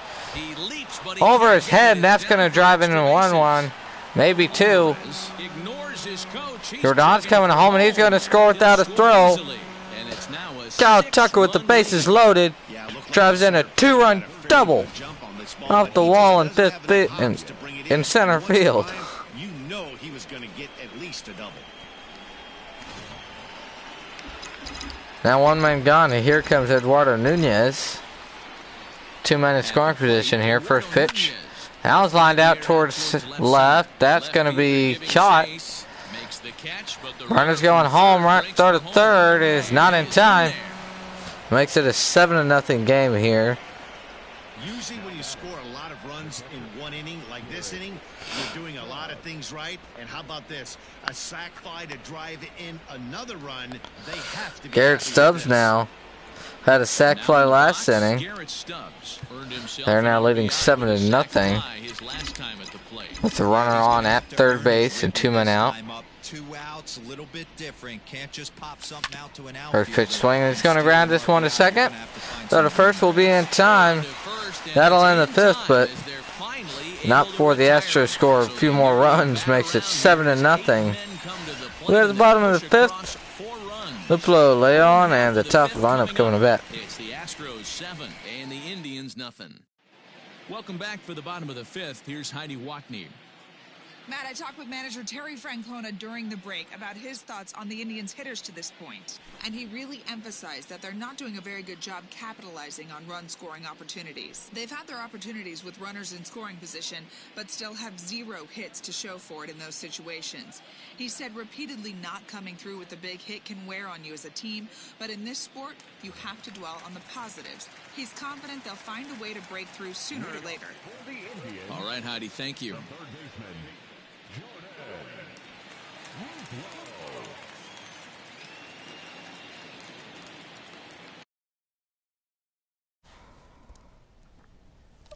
Speaker 1: over his head. That's going to drive in 1-1, maybe 2. Jordan's coming home, and he's going to score without a throw. Kyle Tucker with the bases loaded drives in a 2-run double off the wall in in center field.
Speaker 3: You know he was going to get at least a double.
Speaker 1: Now 1 man gone, and here comes Eduardo Nunez. 2 men in scoring position here. First pitch. Al's lined out towards left. That's going to be caught. Runner's going home. Right, throw to third is not in time. Makes it a 7-0 game here.
Speaker 3: Usually when you score a lot of runs in one inning, like this inning, you're doing a lot of things right. And how about this? A sac fly to drive in another run. They have to be
Speaker 1: Garrett Stubbs now had a sac fly last inning. They're now leading 7-0 with the runner on at third base and 2 men out.
Speaker 4: 2 outs, a little bit different. Can't just pop something out to an outfielder.
Speaker 1: First pitch swing, and he's going to ground this one to second. So the first will be in time. That'll end the 5th, but not before the Astros score a few more runs. Makes it 7-0. We're at the bottom of the 5th. Luplo, Leon, and the top lineup coming to bat.
Speaker 2: It's the Astros 7 and the Indians nothing. Welcome back for the bottom of the 5th. Here's Heidi Watney.
Speaker 5: Matt, I talked with manager Terry Francona during the break about his thoughts on the Indians' hitters to this point. And he really emphasized that they're not doing a very good job capitalizing on run-scoring opportunities. They've had their opportunities with runners in scoring position, but still have 0 hits to show for it in those situations. He said repeatedly not coming through with a big hit can wear on you as a team, but in this sport, you have to dwell on the positives. He's confident they'll find a way to break through sooner or later.
Speaker 2: All right, Heidi, thank you.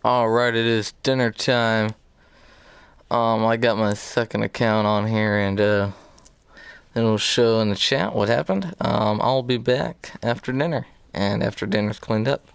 Speaker 1: Alright, it is dinner time. I got my second account on here, and it'll show in the chat what happened. I'll be back after dinner, and after dinner's cleaned up.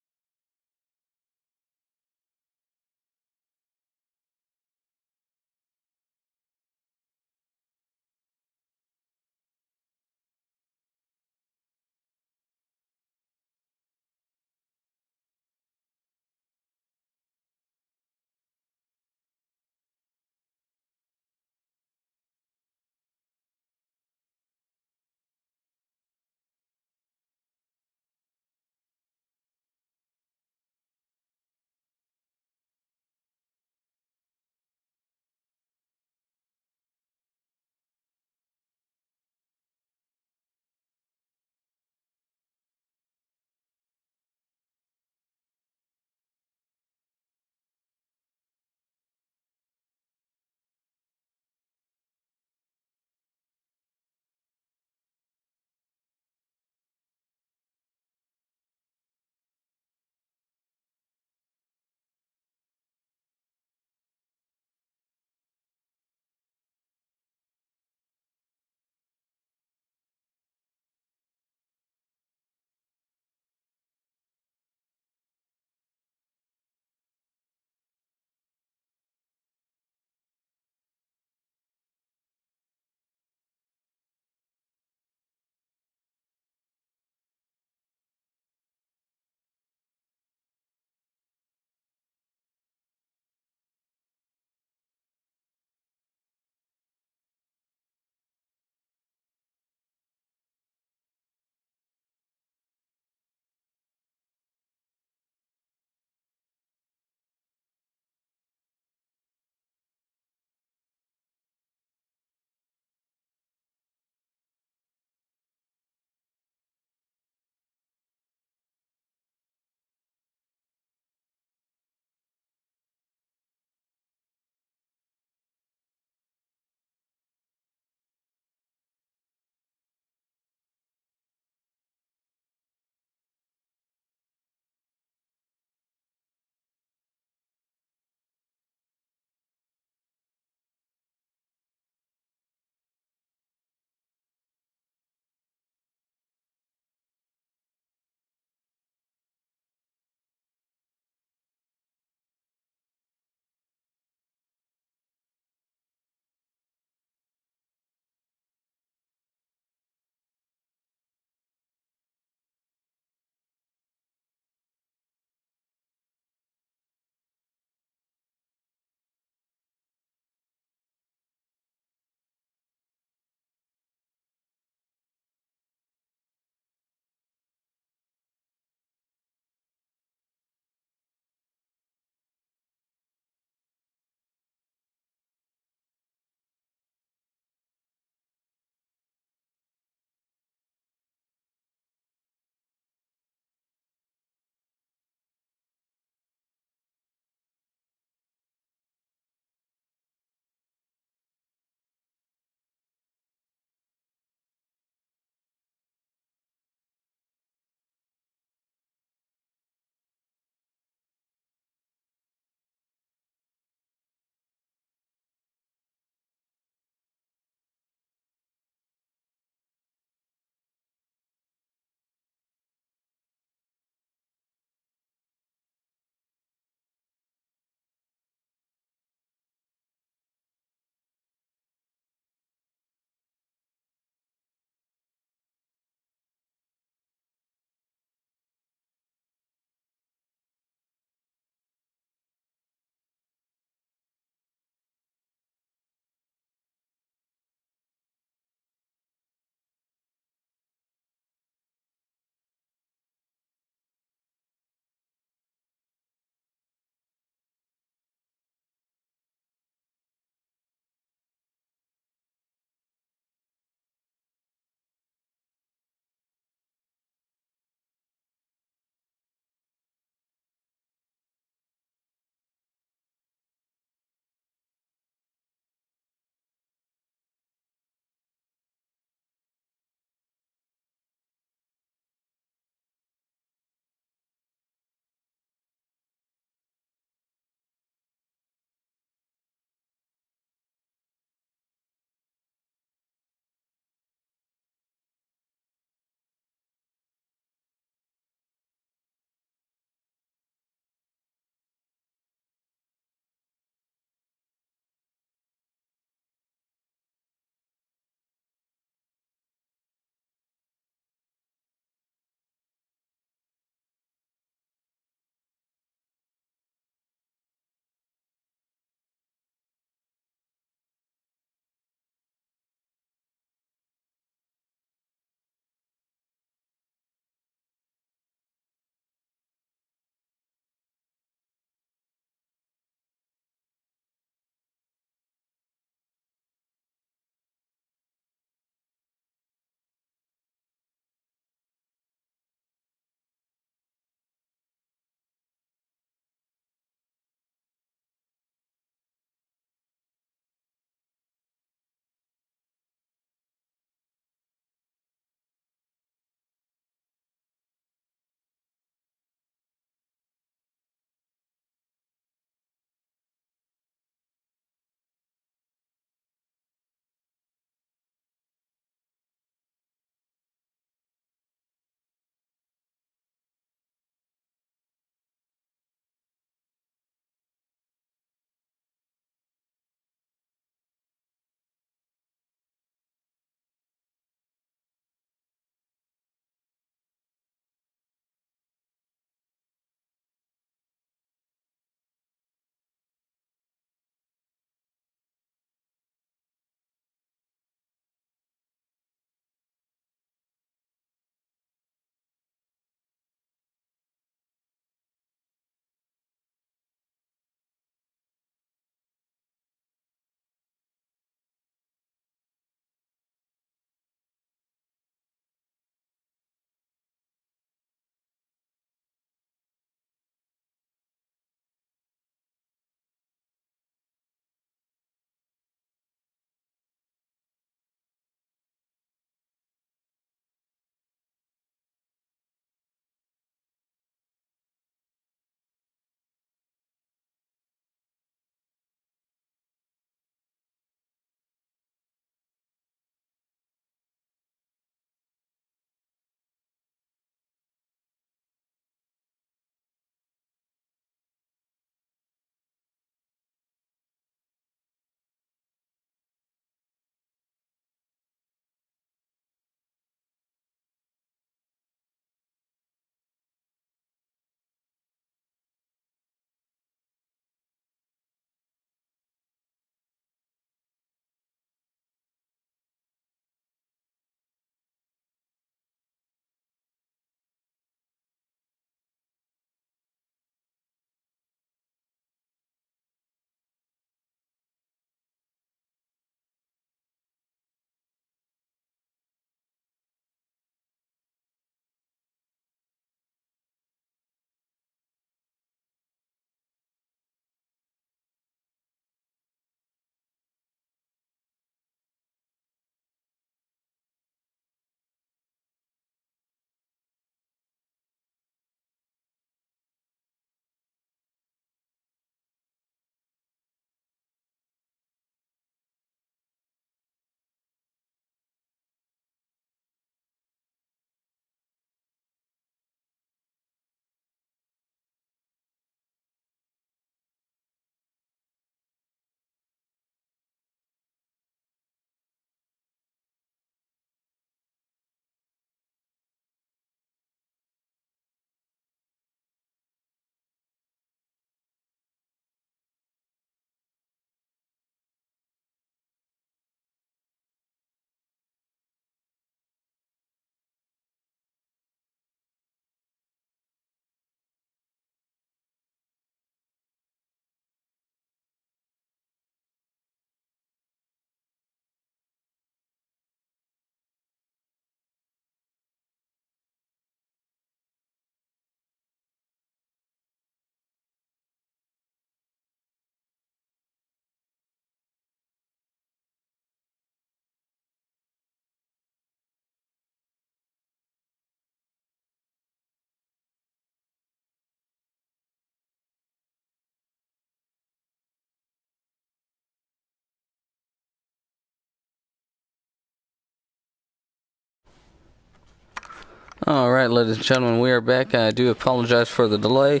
Speaker 1: Alright, ladies and gentlemen, we are back. I do apologize for the delay.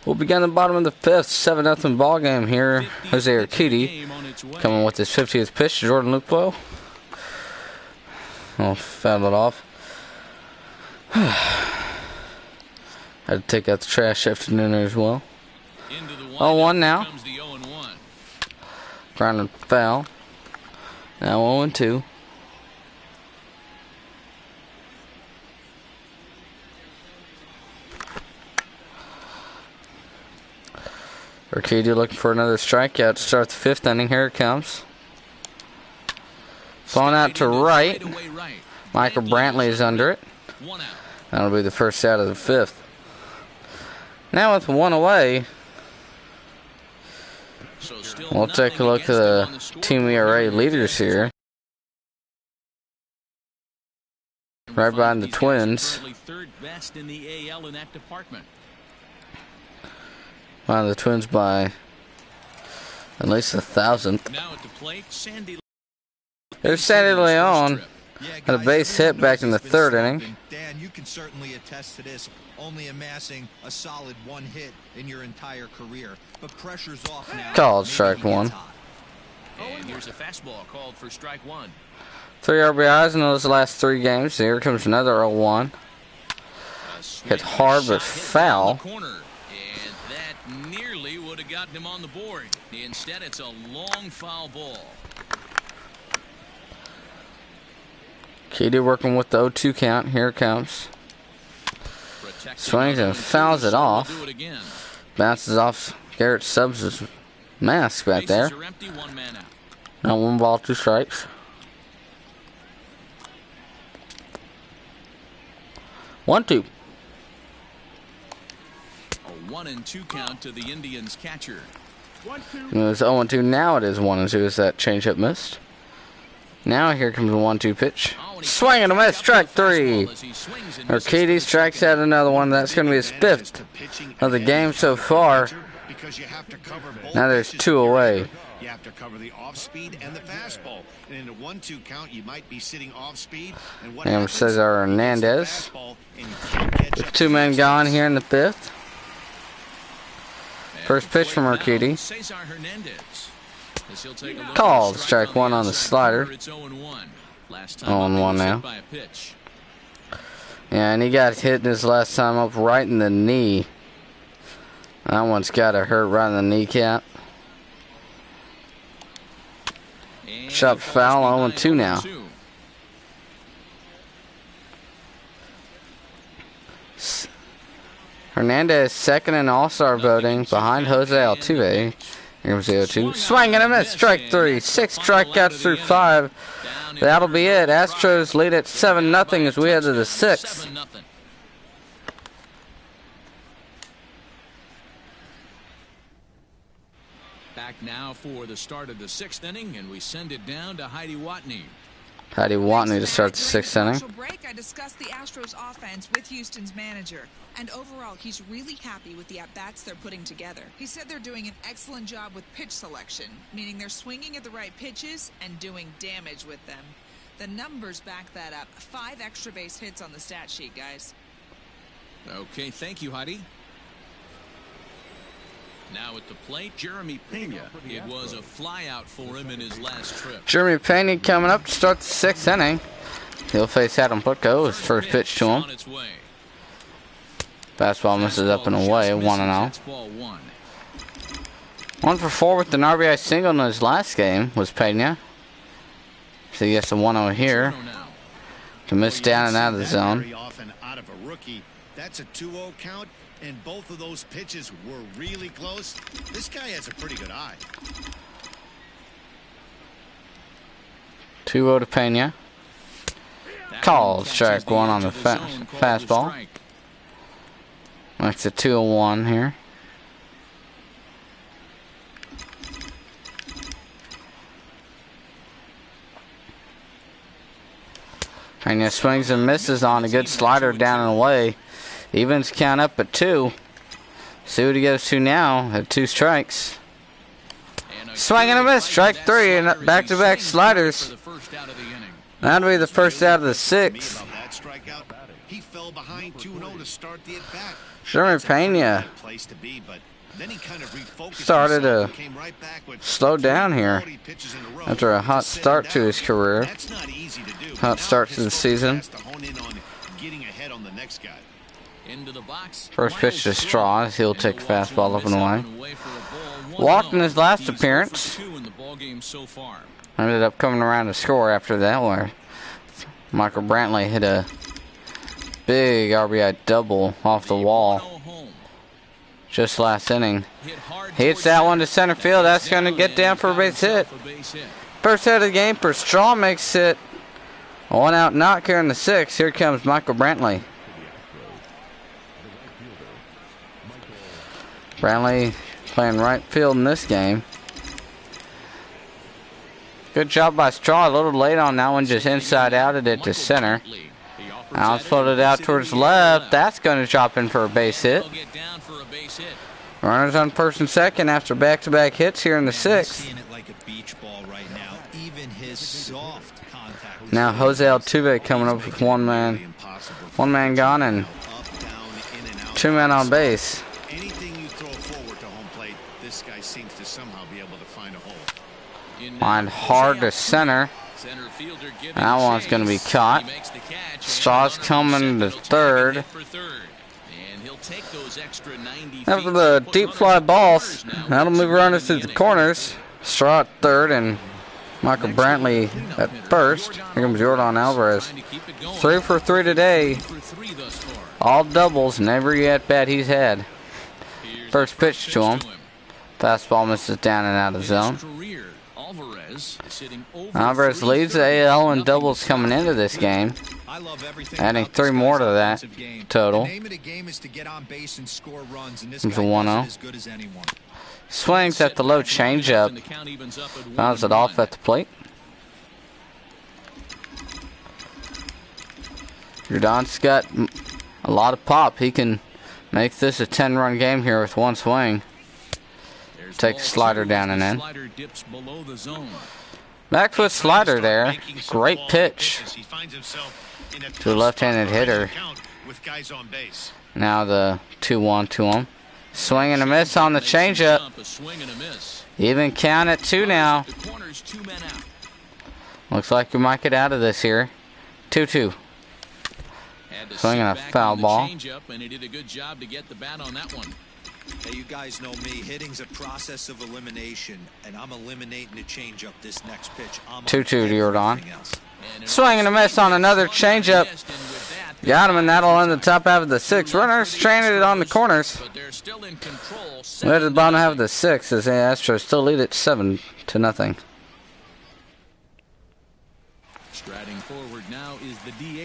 Speaker 1: We'll begin the bottom of the fifth, 7-0 ball game here. Jose Urquidy coming with his 50th pitch to Jordan Luplow. I'll foul it off. Had to take out the trash after dinner as well. 0-1 now. Grounded foul. Now 0-2. Urquidy looking for another strikeout to start the fifth inning. Here it comes. Falling out to right. Michael Brantley is under it. That'll be the first out of the fifth. Now with one away, we'll take a look at the team ERA leaders here. Right behind the Twins. Behind the Twins by at least 1,000. There's Sandy Leon. Had a base hit back in the third inning.
Speaker 4: Dan, you can certainly attest to this, only amassing a solid one hit in your entire career. But pressure's off now.
Speaker 1: Called strike one.
Speaker 2: And here's a fastball called for strike one.
Speaker 1: 3 RBIs in those last 3 games. Here comes another 0-1. Hit hard but foul.
Speaker 2: And that nearly would have gotten him on the board. Instead, it's a long foul ball.
Speaker 1: Urquidy working with the 0-2 count. Here it comes. Swings and fouls it off. Bounces off Garrett Stubbs' mask back there. Now 1 ball, 2 strikes. 1-2.
Speaker 2: A 1-2 count to the Indians catcher.
Speaker 1: It was 0-2. Now it is 1-2 as that changeup missed. Now here comes a 1-2 pitch. Swing and a miss, strike 3. Urquidy strikes out another one. That's going to be his 5th of the game so far. Now there's 2 away.
Speaker 3: You have to cover the off speed and the fastball. And in a 1-2 count, you might be sitting off speed.
Speaker 1: And Cesar Hernandez. With 2 men gone here in the 5th. First pitch from Urquidy. Called strike 1 on the slider. 0-1 now. Yeah, and he got hit his last time up right in the knee. That one's got to hurt right in the kneecap. Shot foul, 0-2 now. Hernandez second in All-Star voting behind Jose Altuve. Here comes the 0-2. Swing and a miss. Strike 3. 6 strikeouts through 5. That'll be it. Astros lead at 7-0 as we head to the 6th.
Speaker 2: Back now for the start of the 6th inning, and we send it down to Heidi Watney.
Speaker 1: Heidi Watney to start the 6th inning.
Speaker 5: Break, I discussed the Astros offense with Houston's manager, and overall he's really happy with the at-bats they're putting together. He said they're doing an excellent job with pitch selection, meaning they're swinging at the right pitches and doing damage with them. The numbers back that up. 5 extra base hits on the stat sheet, guys.
Speaker 2: Okay, thank you, Heidi. Now at the plate, Jeremy Pena. It was a flyout for him in his last trip.
Speaker 1: Jeremy Pena coming up to start the 6th inning. He'll face Adam Putko, his first pitch to him. Fastball misses up and away, 1-0. 1 for 4 with an RBI single in his last game was Pena. So he gets a 1-0 here. To miss down and out of the zone.
Speaker 3: That's a 2-0 count, and both of those pitches were really close. This guy has a pretty good eye.
Speaker 1: 2-0 to Pena. Called strike 1 on the fastball. Makes it 2-1 here. Pena swings and misses on a good slider down and away. Evens count up at 2. See what he goes to now at 2 strikes. Swing and a miss, strike 3, and back-to-back sliders. That'll be the first out of the 6th.
Speaker 3: fell behind 2-0 to start the at-bat.
Speaker 1: Sherman Pena
Speaker 3: Place to be, but then he kind of refocused
Speaker 1: started
Speaker 3: himself
Speaker 1: to
Speaker 3: and came right back with
Speaker 1: slow down here
Speaker 3: quality pitches in a row
Speaker 1: after a hot
Speaker 3: to set him
Speaker 1: start to
Speaker 3: down.
Speaker 1: his career.
Speaker 3: That's not easy to do.
Speaker 1: Hot
Speaker 3: Now
Speaker 1: start to the
Speaker 3: his focus
Speaker 1: season.
Speaker 3: has to hone in on getting ahead on the next guy.
Speaker 2: Into the box.
Speaker 1: First pitch to Straw. He'll take the fastball up and away. Walked in his last appearance. Ended up coming around to score after that, where Michael Brantley hit a big RBI double off the wall just last inning. Hits that one to center field. That's going to get down for a base hit. First hit of the game for Straw makes it a one out knock here in the sixth. Here comes Michael Brantley. Brantley playing right field in this game. Good job by Straw. A little late on that one, just inside outed it to center. Now it's floated out towards left. That's going to drop in for a base hit. Runners on first and second after back-to-back hits here in the sixth. Now Jose Altuve coming up with one man gone and two men on base.
Speaker 3: Anything you throw forward to home plate, this guy seems to somehow be able to find a hole.
Speaker 1: Line hard to center. That one's going to be caught. Straw's coming to third. After the deep fly balls, that'll move runners to the corners. Straw at third and Michael Brantley at first. Here comes Jordan Alvarez. 3 for 3 today. All doubles and every at bat he's had. First pitch to him. Fastball misses down and out of zone. Alvarez leads the AL in doubles coming into this game, adding 3 more to that total. Comes a 1-0. Swings at the low changeup. Fouls it off at the plate. Jordan's got a lot of pop. He can make this a 10-run game here with one swing. Take the slider down and in. Back foot slider there. Great pitch to a left-handed hitter. Now the 2-1 to him. Swing and a miss on the changeup. Even count at 2 now. Looks like we might get out of this here. 2-2. Swinging a foul ball.
Speaker 4: Hey, you guys know me. Hitting's a process of elimination, and I'm eliminating the changeup this next pitch.
Speaker 1: 2-2 to Jordan. Swing and a miss on another changeup. Got him, and that'll end the top half of the 6th. Runners stranded it on the corners. We're at the bottom half of the 6th as the Astros still lead it 7-0.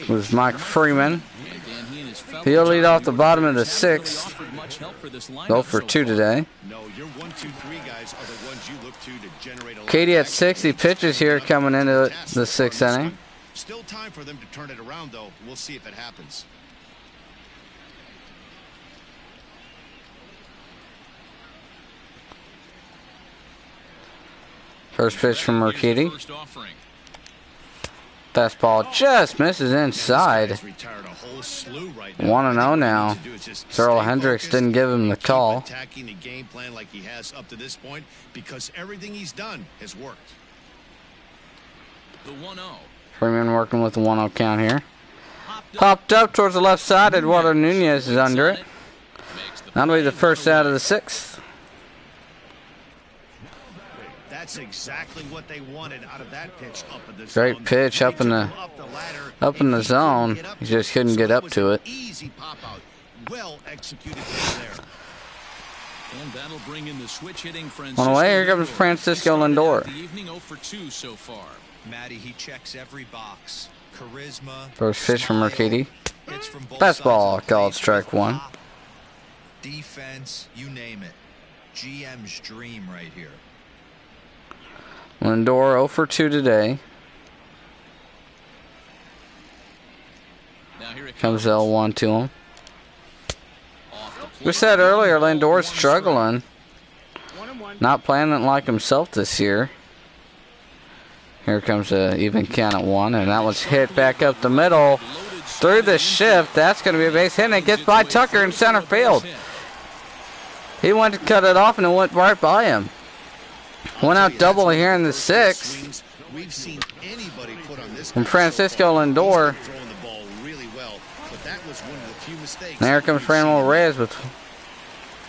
Speaker 1: With Mike Freeman. He'll lead off the bottom of the 6th. Go for 2 today. Katie at 60 pitches here coming into the 6th inning.
Speaker 3: Still time for them to turn it around, though. We'll see if it happens.
Speaker 1: First pitch from Urquidy. Fastball just misses inside. 1-0 now. Earl Hendricks didn't give him the call.
Speaker 3: Attacking the game plan like he has up to this point because everything he's done has worked.
Speaker 2: The 1-0.
Speaker 1: Freeman working with the 1-0 count here. Popped up towards the left side. Eduardo Nunez is under it. That'll be the first out of the 6th.
Speaker 3: That's exactly what they wanted out of that pitch up in the
Speaker 1: Great
Speaker 3: zone.
Speaker 1: pitch up in the zone. He just couldn't get up to it.
Speaker 3: Easy pop out. Well executed there.
Speaker 2: And that'll bring in the switch hitting
Speaker 1: On the way, here comes Francisco Lindor.
Speaker 2: The evening 0 for 2 so far.
Speaker 4: Matty, he checks every box. Charisma.
Speaker 1: First pitch from Urquidy.
Speaker 4: Hits from both
Speaker 1: Fastball
Speaker 4: sides of the
Speaker 1: called
Speaker 4: plate.
Speaker 1: strike 1.
Speaker 4: Defense, you name it. GM's dream right here.
Speaker 1: Lindor 0 for 2 today.
Speaker 2: Now here it
Speaker 1: Comes L1 to him. We said earlier, Lindor's struggling. Not playing like himself this year. Here comes a even count at 1, and that was hit back up the middle. through the shift. That's going to be a base hit, and it gets by Tucker in center field. He went to cut it off, and it went right by him. Went out double here in the sixth. From Francisco Lindor. There comes Franmil Reyes with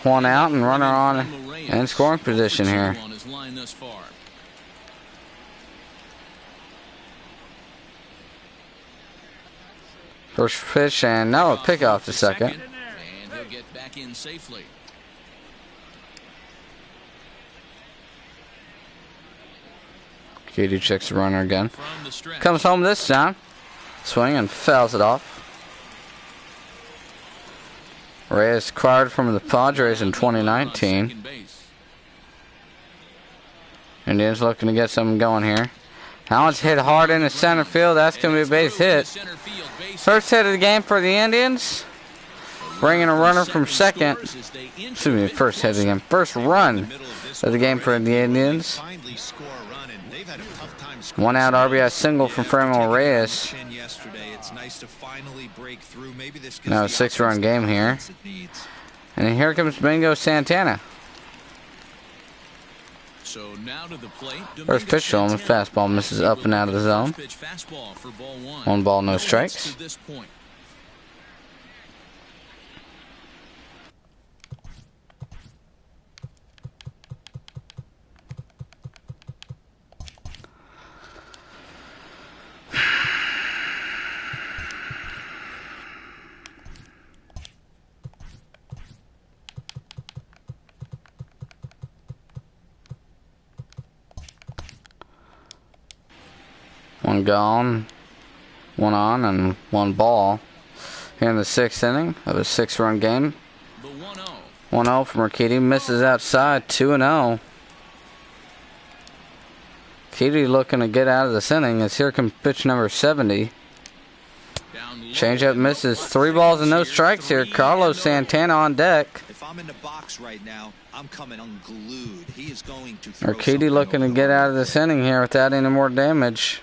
Speaker 1: one out and runner on in scoring position here. First pitch and no, a pick off the second.
Speaker 2: And he'll get back in safely.
Speaker 1: Katie checks the runner again. Comes home this time. Swing and fouls it off. Reyes acquired from the Padres in 2019. Indians looking to get something going here. That one's hit hard into center field. That's going to be a base hit. First hit of the game for the Indians. Bringing a runner from second. Excuse me, first hit of the game. First run of the game for the Indians. One out RBI single from Franmil Reyes. Now a 6-run game here. And here comes Domingo Santana.
Speaker 2: So now to the plate.
Speaker 1: First pitch to him, fastball misses up and out of the zone. 1 ball, no strikes. One gone, one on, and 1 ball. Here in the 6th inning of a 6-run game. 1-0 from Urquidy. Misses outside, 2-0. Urquidy looking to get out of this inning as here comes pitch number 70. Changeup misses. 3 balls and no strikes here. Carlos Santana on deck.
Speaker 4: If I'm in the box right now, I'm coming unglued. He is going to
Speaker 1: Urquidy looking to get out of this inning here without any more damage.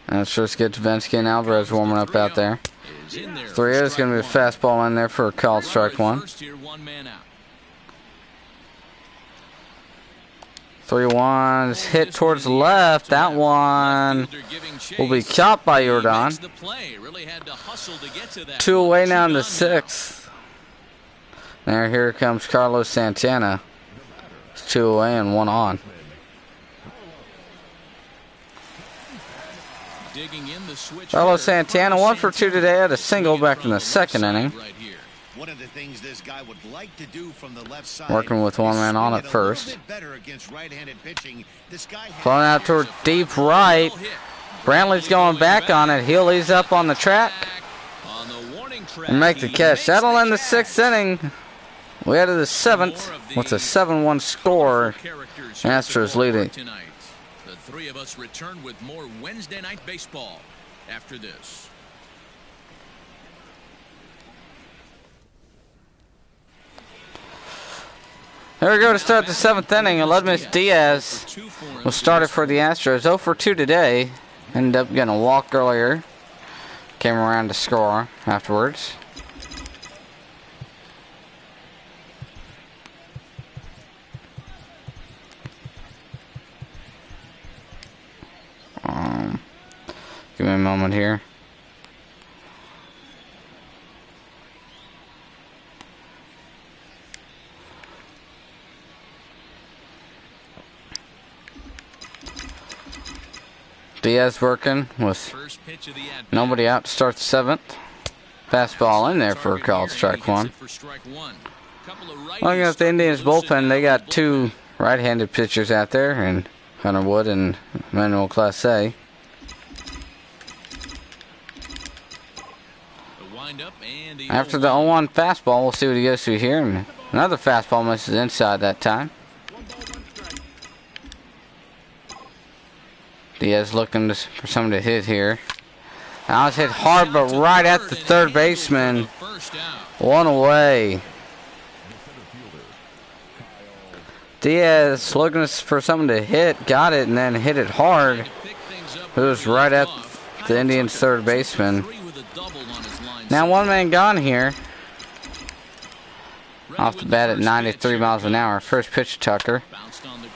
Speaker 1: Let's just get Davinsky and Alvarez warming up out there. 3-0 is going to be a fastball in there for a called strike 1. 3-1 is hit towards the left. That one will be caught by Jordan. 2 away now in the 6th. Here comes Carlos Santana. It's 2 away and 1 on. Carlos Santana 1 for 2 today, had a single back in the 2nd inning.
Speaker 3: One of the things this guy would like to do from the left side.
Speaker 1: Working with 1 man on at first. Flowing out toward deep right. Brantley's going back on it. Healy's up on the track and make the catch. That'll end the 6th inning. We head to the 7th with a 7-1 score. Astros leading.
Speaker 2: The 3 of us return with more Wednesday night baseball after this.
Speaker 1: There we go to start the 7th inning. Aledmus Diaz will start it for the Astros. 0 for 2 today. Ended up getting a walk earlier. Came around to score afterwards. Give me a moment here. Diaz working with nobody out to start the 7th. Fastball in there for a called strike 1. Looking at the Indians bullpen, they got 2 right-handed pitchers out there, and Hunter Wood and Manuel Clase. After the 0-1 fastball, we'll see what he goes through here. And another fastball misses inside that time. Diaz looking for somebody to hit here. Now it's hit hard, but right at the third baseman. 1 away. Diaz looking for something to hit, got it, and then hit it hard. It was right at the Indians' third baseman. Now one man gone here. Off the bat at 93 miles an hour. First pitch to Tucker.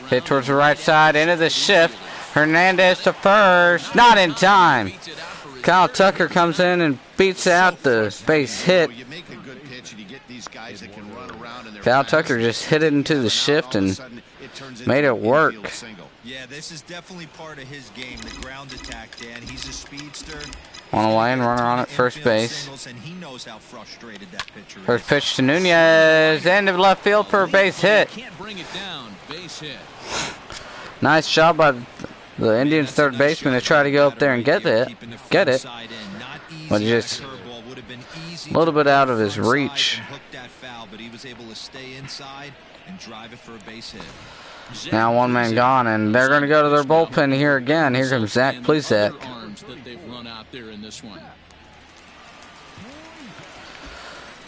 Speaker 1: Hit towards the right side, into the shift. Hernandez to first, not in time. Kyle Tucker comes in and beats out the base hit. Kyle Tucker just hit it into the shift and made it work.
Speaker 4: Yeah, this is definitely part of his game, the ground attack, Dan. He's a speedster.
Speaker 1: On a lane, runner on at first base. First pitch to Nunez, end of left field for a base hit. Nice job by the Indians' third baseman to try to go up there and get it, but just a little bit out of his reach. Now one man gone, and they're going to go to their bullpen here again. Here comes Zach Plesac.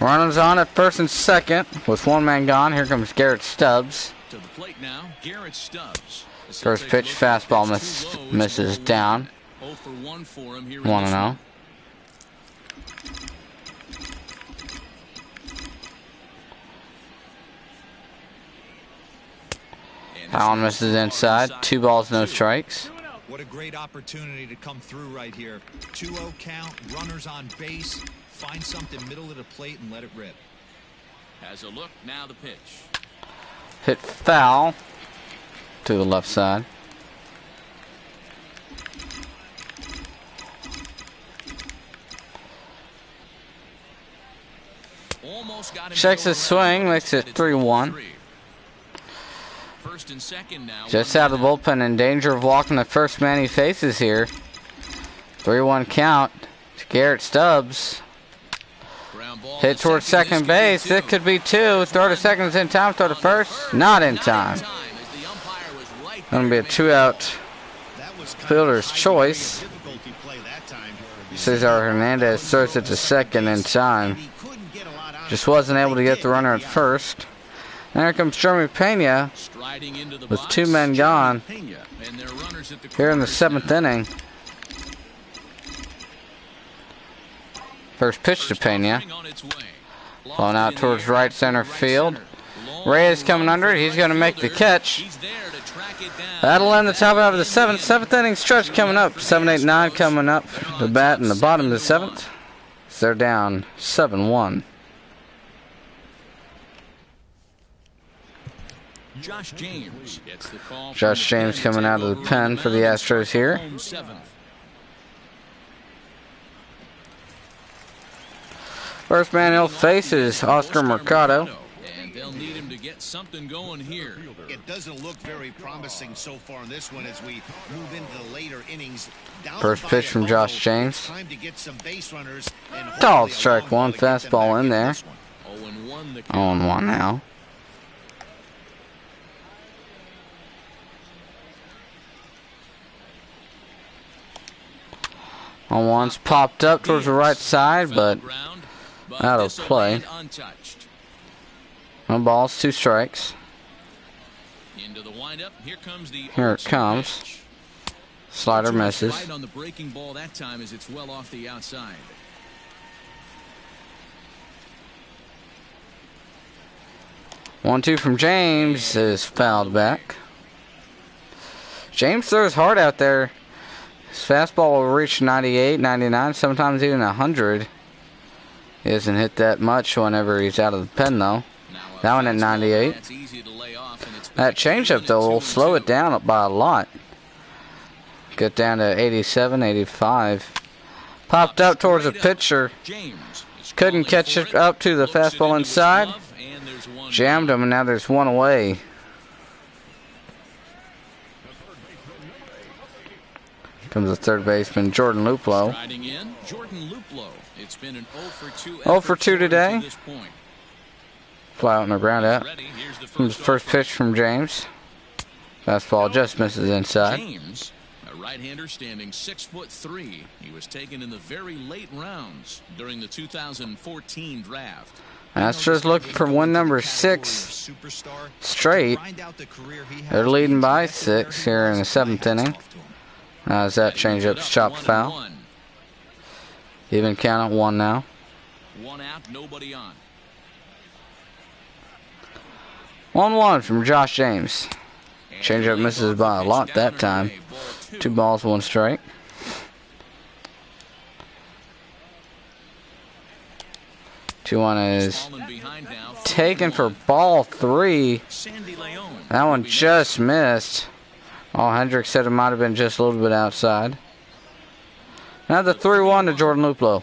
Speaker 1: Runners on at first and second with one man gone. Here comes Garrett Stubbs.
Speaker 2: To the plate now, Garrett Stubbs.
Speaker 1: First pitch, fastball misses down. 1-0. Allen misses inside. 2 balls, no strikes.
Speaker 4: What a great opportunity to come through right here. 2-0 count, runners on base. Find something middle of the plate and let it rip.
Speaker 2: Has a look, now the pitch.
Speaker 1: Hit foul to the left side. Checks his swing, makes it 3-1.
Speaker 2: First and second now.
Speaker 1: Just out of the bullpen, in danger of walking the first man he faces here. 3-1 count to Garrett Stubbs. Hit towards second base. It could be 2. Throw to second is in time. Throw to first. Not in time. Going to be a 2-out fielder's choice. Cesar Hernandez throws it to second in time. Just wasn't able to get the runner at first. And here comes Jeremy Pena with 2 men gone here in the 7th inning. First pitch to Pena. Blown out towards right center field. Reyes coming under it. He's going to make the catch. That'll end the top half of the 7th inning stretch coming up. 7, 8, 9 coming up. The bat in the bottom of the 7th. They're down 7-1.
Speaker 2: Josh James gets the call.
Speaker 1: Josh James coming out of the pen for the Astros here. First man he'll face is Oscar Mercado.
Speaker 2: And they'll need him to get something going here.
Speaker 3: It doesn't look very promising so far in this one as we move into the later innings.
Speaker 1: First pitch from Josh James. Called strike 1, fastball in there. 0-1 now. 1-1's popped up towards the right side, but out of play. No balls, 2 strikes. Here it comes. Slider misses.
Speaker 2: Right on the breaking ball that time as it's well off the outside.
Speaker 1: One-two from James is fouled back. James throws hard out there. His fastball will reach 98, 99, sometimes even 100. He doesn't hit that much whenever he's out of the pen, though. That one at 98. That changeup, though, will slow it down by a lot. Get down to 87, 85. Popped up towards the pitcher. Couldn't catch it up to the fastball inside. Jammed him, and now there's 1 away. Comes the third baseman, Jordan Luplow.
Speaker 2: It's been an
Speaker 1: 0 for 2 today. Fly out on the ground out. Comes the first pitch from James. Fastball just misses inside.
Speaker 2: James, a right-hander standing 6'3". He was taken in the very late rounds during the 2014 draft.
Speaker 1: Astros looking for win number 6 straight. They're leading by 6 here in the 7th inning. As that changeup's chopped foul. Even count at 1 now.
Speaker 2: 1 out, nobody on.
Speaker 1: 1-1 from Josh James. Changeup misses by a lot that time. 2 balls, 1 strike. Two one is taken for ball 3. That one just missed. Oh, Hendricks said it might have been just a little bit outside. Now the 3-1 to Jordan Luplow.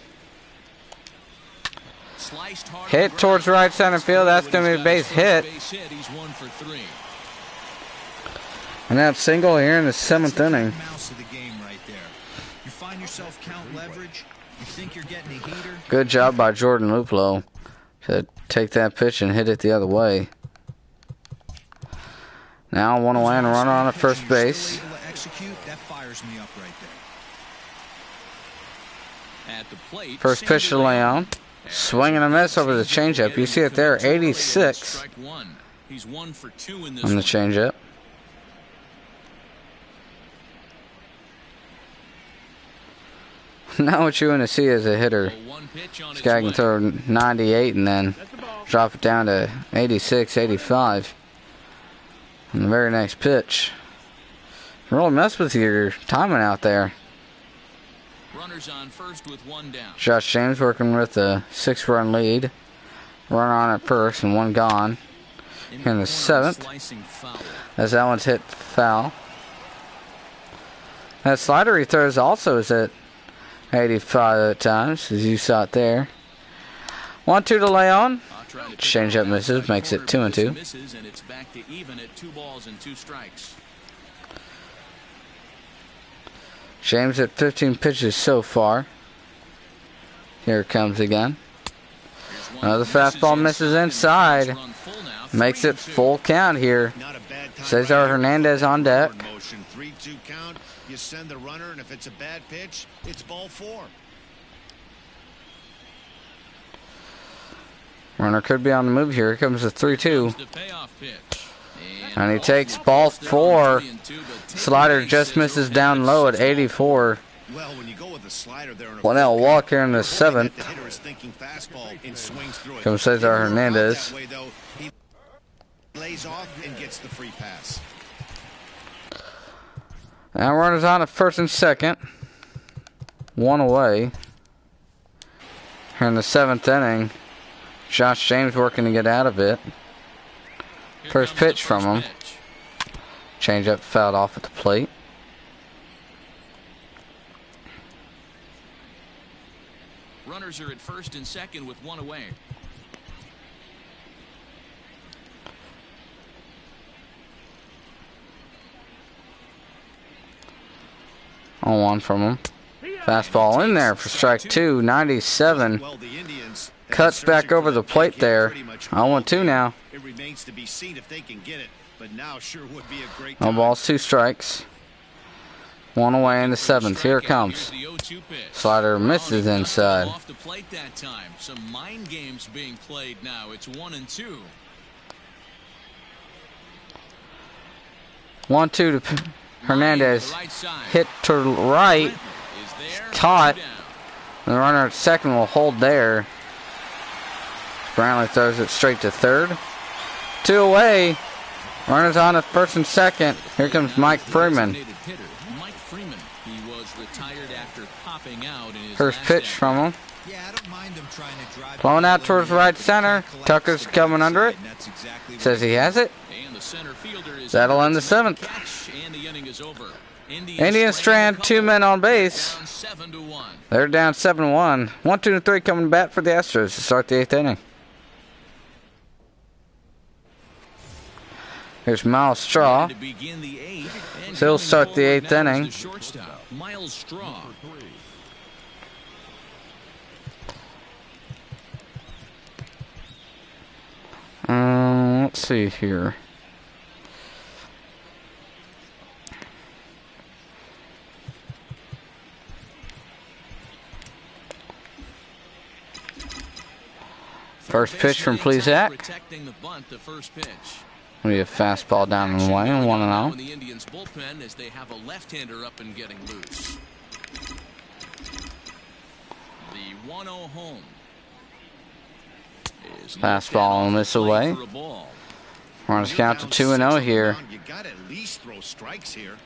Speaker 1: Hit towards right center field. That's going to be a base hit. And that single here in the 7th inning. Good job by Jordan Luplow to take that pitch and hit it the other way. Now 1 away and a runner on at first base. First pitch to Leon. Swing and a miss over the changeup. You see it there, 86 on the changeup. Now what you want to see is a hitter. This guy can throw 98 and then drop it down to 86, 85. And the very next pitch. Really mess with your timing out there.
Speaker 2: Runners on first with 1 down.
Speaker 1: Josh James working with a 6-run lead. Run on at first and 1 gone. In the 7th. As that one's hit foul. That slider he throws also is at 85 at times, as you saw it there. 1-2 to Leon. Changeup misses, makes it 2-2.
Speaker 2: And it's back to even at 2 balls and 2 strikes.
Speaker 1: James at 15 pitches so far. Here it comes again. Another fastball misses inside. Makes it full count here. Cesar Hernandez on deck.
Speaker 3: 3-2 count. You send the runner, and if it's a bad pitch, it's ball 4.
Speaker 1: Runner could be on the move here. Here comes the 3-2. And he takes ball 4. Slider just misses down low at 84.
Speaker 3: Well, when you go with the slider there,
Speaker 1: 1-out walk here in the 7th. Comes Cesar Hernandez.
Speaker 3: He lays off and gets the free pass.
Speaker 1: Now runners on at first and second. 1 away. Here in the 7th inning. Josh James working to get out of it. First pitch from him. Changeup fouled off at the plate.
Speaker 2: Runners are at first and second with 1 away.
Speaker 1: On 1 from him. Fastball in there for strike 2. 97. Cuts back over the plate there. 0-2 now.
Speaker 3: It remains to be seen if they can get it, but now sure would be a great
Speaker 1: No
Speaker 3: time.
Speaker 1: balls, 2 strikes. 1 away in the 7th. Here it comes. Slider misses inside.
Speaker 2: Off the plate that time. Some mind games being played now. It's 1-2.
Speaker 1: 1-2 to Hernandez. Hit to the right. Caught. The runner at second will hold there. Brantley throws it straight to third. 2 away. Runners on at first and second. Here comes Mike Freeman.
Speaker 2: Mike Freeman. He was retired after popping out in his
Speaker 1: First pitch from him.
Speaker 4: Yeah, I don't mind him trying to drive.
Speaker 1: Blowing out towards right center. Tucker's coming under it. Says he has it.
Speaker 2: And the center fielder is
Speaker 1: That'll end the 7th.
Speaker 2: and the inning is over.
Speaker 1: Indians strand 2 men on base.
Speaker 2: Down 7-1.
Speaker 1: They're down 7-1. 1-2-3 coming to bat for the Astros to start the 8th inning. Here's Miles Straw.
Speaker 2: To begin the 8th, and
Speaker 1: He'll start the
Speaker 2: coming
Speaker 1: 8th
Speaker 2: forward now
Speaker 1: inning.
Speaker 2: is the shortstop, Miles Straw.
Speaker 1: Let's see here. First pitch from Plezak. We have fastball down and away, and 1-0.
Speaker 2: The Indians bullpen as they have a left-hander up and getting loose. The 1-0 home.
Speaker 1: Fastball and miss away. We're on a count to 2-0 here.
Speaker 3: You got to at least throw strikes here.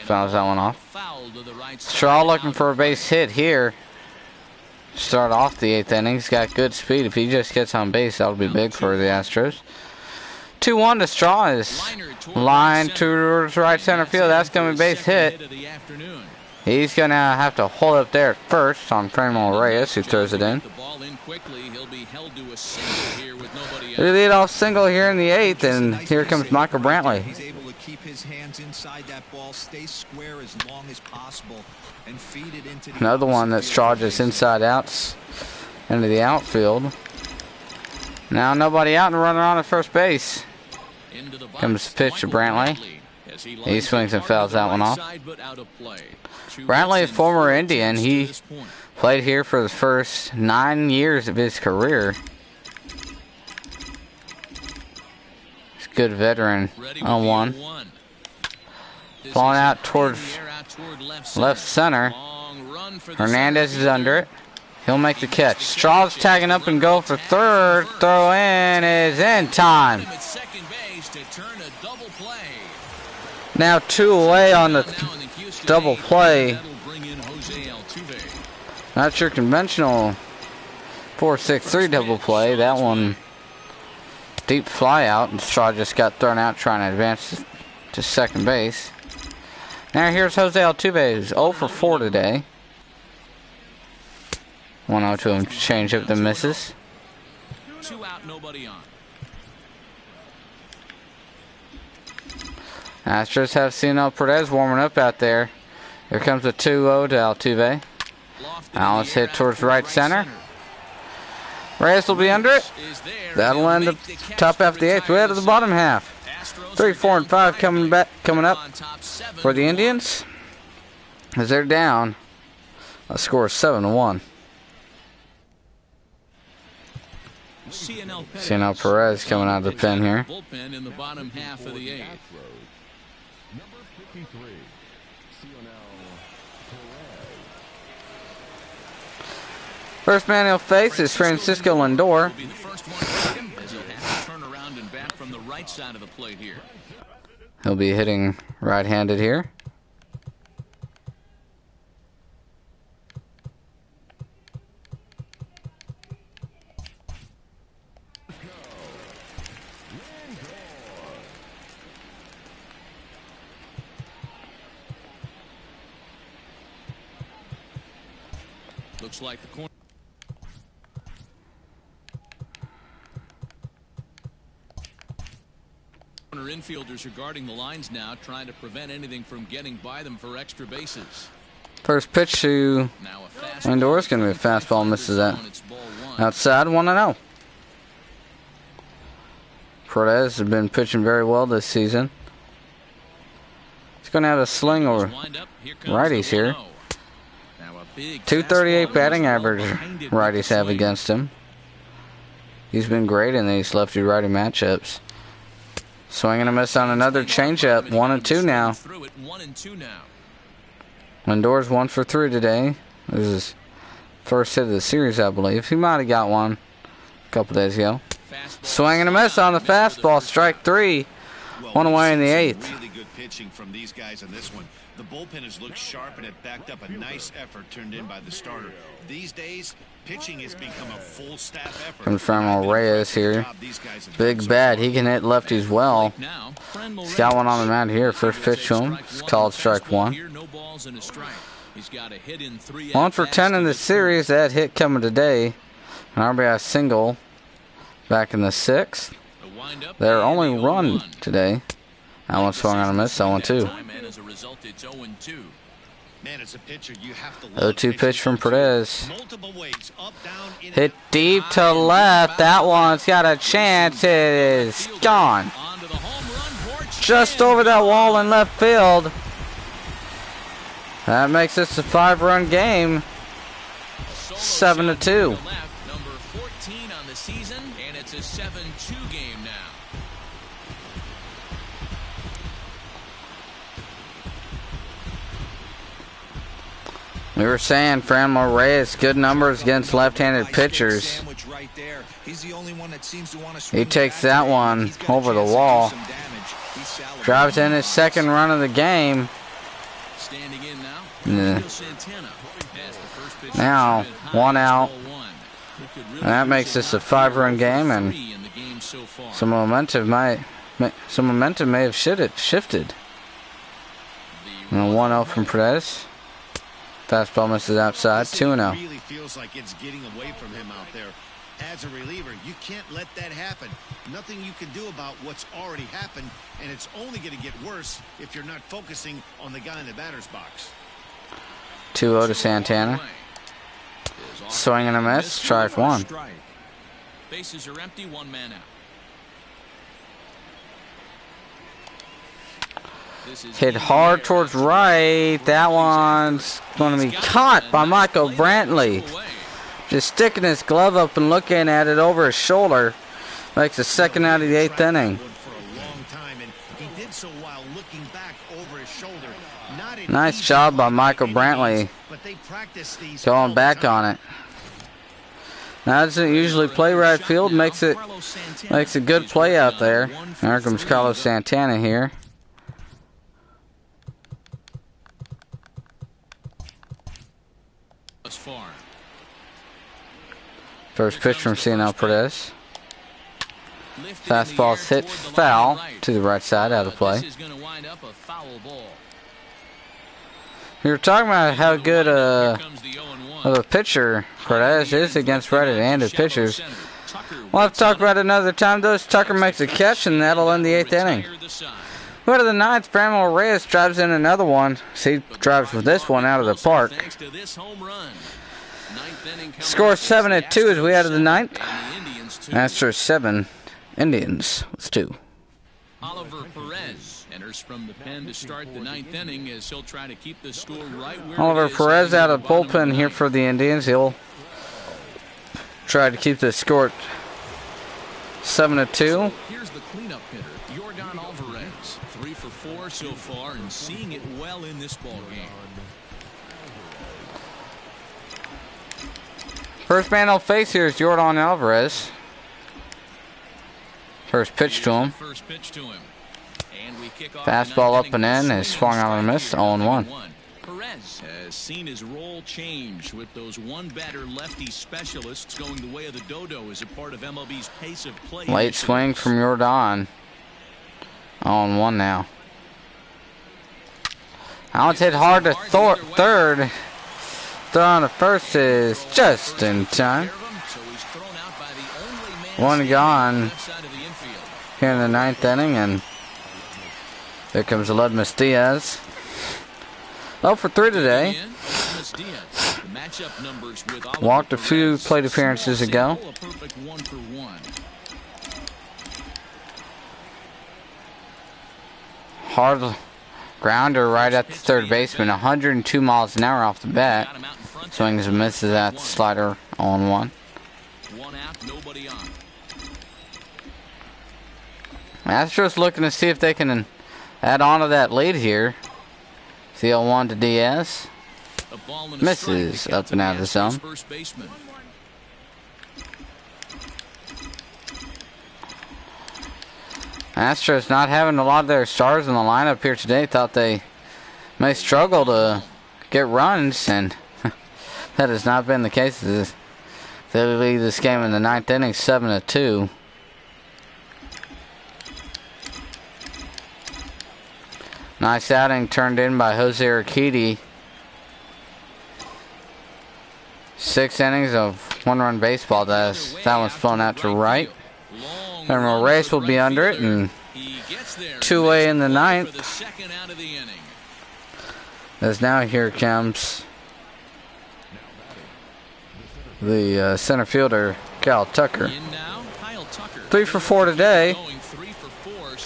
Speaker 1: Fouls that one off. Straw looking for a base hit here. Start off the 8th inning. He's got good speed. If he just gets on base, that'll be big for the Astros. 2-1 to Straw is line towards right center field. That's going to be base hit. He's going to have to hold up there at first on Franmil Reyes, who throws it in. The leadoff single here in the 8th, and here comes Michael Brantley.
Speaker 4: He's able to keep his hands inside that ball, stay square as long as possible, and feed it into the
Speaker 1: another one that Straw just inside outs into the outfield. Now nobody out and runner on at first base. Comes the pitch to Brantley. He swings and fouls that one off. Brantley, a former Indian, he played here for the first 9 years of his career. He's a good veteran. 0-1. Falling out towards left center. Hernandez is under it. He'll make the catch. Straw's tagging up and go for third. Throw in is in time. Now 2 away on the double play. Not your conventional 4-6-3 double play. That one deep fly out, and Straw just got thrown out trying to advance to second base. Now here's Jose Altuve, who's 0 for 4 today. 1-0 to him, change up the misses.
Speaker 2: 2 out, nobody on.
Speaker 1: Astros have Cianel Perez warming up out there. Here comes a 2-0 to Altuve. Now let's hit towards right center. Reyes will be under it. That'll end the top half of the 8th. We're out of the bottom half. 3, 4, and 5 coming up for the Indians. As they're down, a score of 7-1. Cianel Perez coming out of the pen here.
Speaker 2: Bullpen in the bottom half of the 8th.
Speaker 1: First man he'll face is Francisco Lindor. He'll be hitting right-handed here.
Speaker 2: Looks like the corner. Infielders are guarding the lines now, trying to prevent anything from getting by them for extra bases.
Speaker 1: First pitch to Lindor is going to be a fastball, misses that. Outside, 1-0. Perez has been pitching very well this season. He's going to have a sling over righties here. 238 batting average righties have against him. He's been great in these lefty-righty matchups. Swing and a miss on another changeup. 1-2 now. Lindor's 1 for 3 today. This is his first hit of the series, I believe. He might have got one a couple days ago. Swing and a miss on the fastball. Strike 3. 1 away in the 8th.
Speaker 3: Really good pitching from these guys in this one. The bullpen has looked sharp and it backed up a nice effort turned in by the starter. These days, pitching has become a full staff effort.
Speaker 1: Comes from Reyes here. Big bat. He can hit lefties well. He's got one on the mound here. First pitch to him. It's called strike 1. 1 for 10 in the series. That hit coming today. An RBI single back in the 6th. Their only run today. That one swung on a miss. 0-2. 0-2 pitch from Perez. Hit deep to left. That one's got a chance. It is gone. Just over that wall in left field. That makes this a 5-run game. 7-2.
Speaker 2: Number 14 on the season, and it's a 7-2 game now.
Speaker 1: We were saying Franmil Reyes, good numbers against left-handed pitchers. He takes that one over the wall. Drives in his second run of the game. Now, 1 out. And that makes this a 5-run game, and some momentum may have shifted. And a 1-0 from Perez. Fastball misses outside, 2-0.
Speaker 3: Really feels like it's getting away from him out there. As a reliever, you can't let that happen. Nothing you can do about what's already happened, and it's only going to get worse if you're not focusing on the guy in the batter's box.
Speaker 1: 2-0 to Santana. Swing and a miss, strike one.
Speaker 2: Bases are empty, 1 man out.
Speaker 1: Hit hard towards right. That one's going to be caught by Michael Brantley. Just sticking his glove up and looking at it over his shoulder. Makes the second out of the 8th inning. Nice job by Michael Brantley going back on it. Now doesn't usually play right field. Makes a good play out there. There comes Carlos Santana here. First pitch from Cianel Perez. Fastball's hit foul to the right side, out of play. We were talking about how good of a pitcher Perez is against right-handed pitchers. We'll have to talk about it another time, though. Tucker makes a catch, and that'll end the 8th inning. Go to the 9th. Franmil Reyes drives in another one. See, drives with this one out of the park. Score 7-2 as we out of the 9th. Astros 7, Indians with 2.
Speaker 2: Oliver Perez enters from the pen to start the 9th inning as he'll try to keep the score right where
Speaker 1: Oliver Perez out of bullpen here for the Indians. He'll try to keep the score at 7-2.
Speaker 2: Here's the cleanup hitter, Yordan Alvarez. 3 for 4 so far and seeing it well in this ball game.
Speaker 1: First man he'll face here is Yordan Alvarez. First pitch to him. Fastball up and in is swung out and missed. 0-1.
Speaker 2: Perez has seen his role change with those one-batter lefty specialists going the way of the dodo as a part of MLB's pace of play.
Speaker 1: Late swing from Yordan. 0-1 now. That one's hit hard to third. Throw on to first is just in time. 1 gone here in the 9th inning, and there comes Aledmus Diaz. 0 for 3 today. Walked a few plate appearances ago. Hard grounder right at the third baseman. 102 miles an hour off the bat. Swings and misses at the slider. 0-1.
Speaker 2: 1 out, nobody on.
Speaker 1: Astros looking to see if they can add on to that lead here. The 0-1 to Diaz. Misses up and out of the zone. Astros not having a lot of their stars in the lineup here today. Thought they may struggle to get runs, and that has not been the case. They lead this game in the 9th inning 7-2. Nice outing turned in by Jose Urquidy. 6 innings of 1-run baseball. That one's flown out to right. And Reyes will be under it, and 2-way in the 9th. As now here comes the center fielder, Kyle Tucker. 3 for 4 today.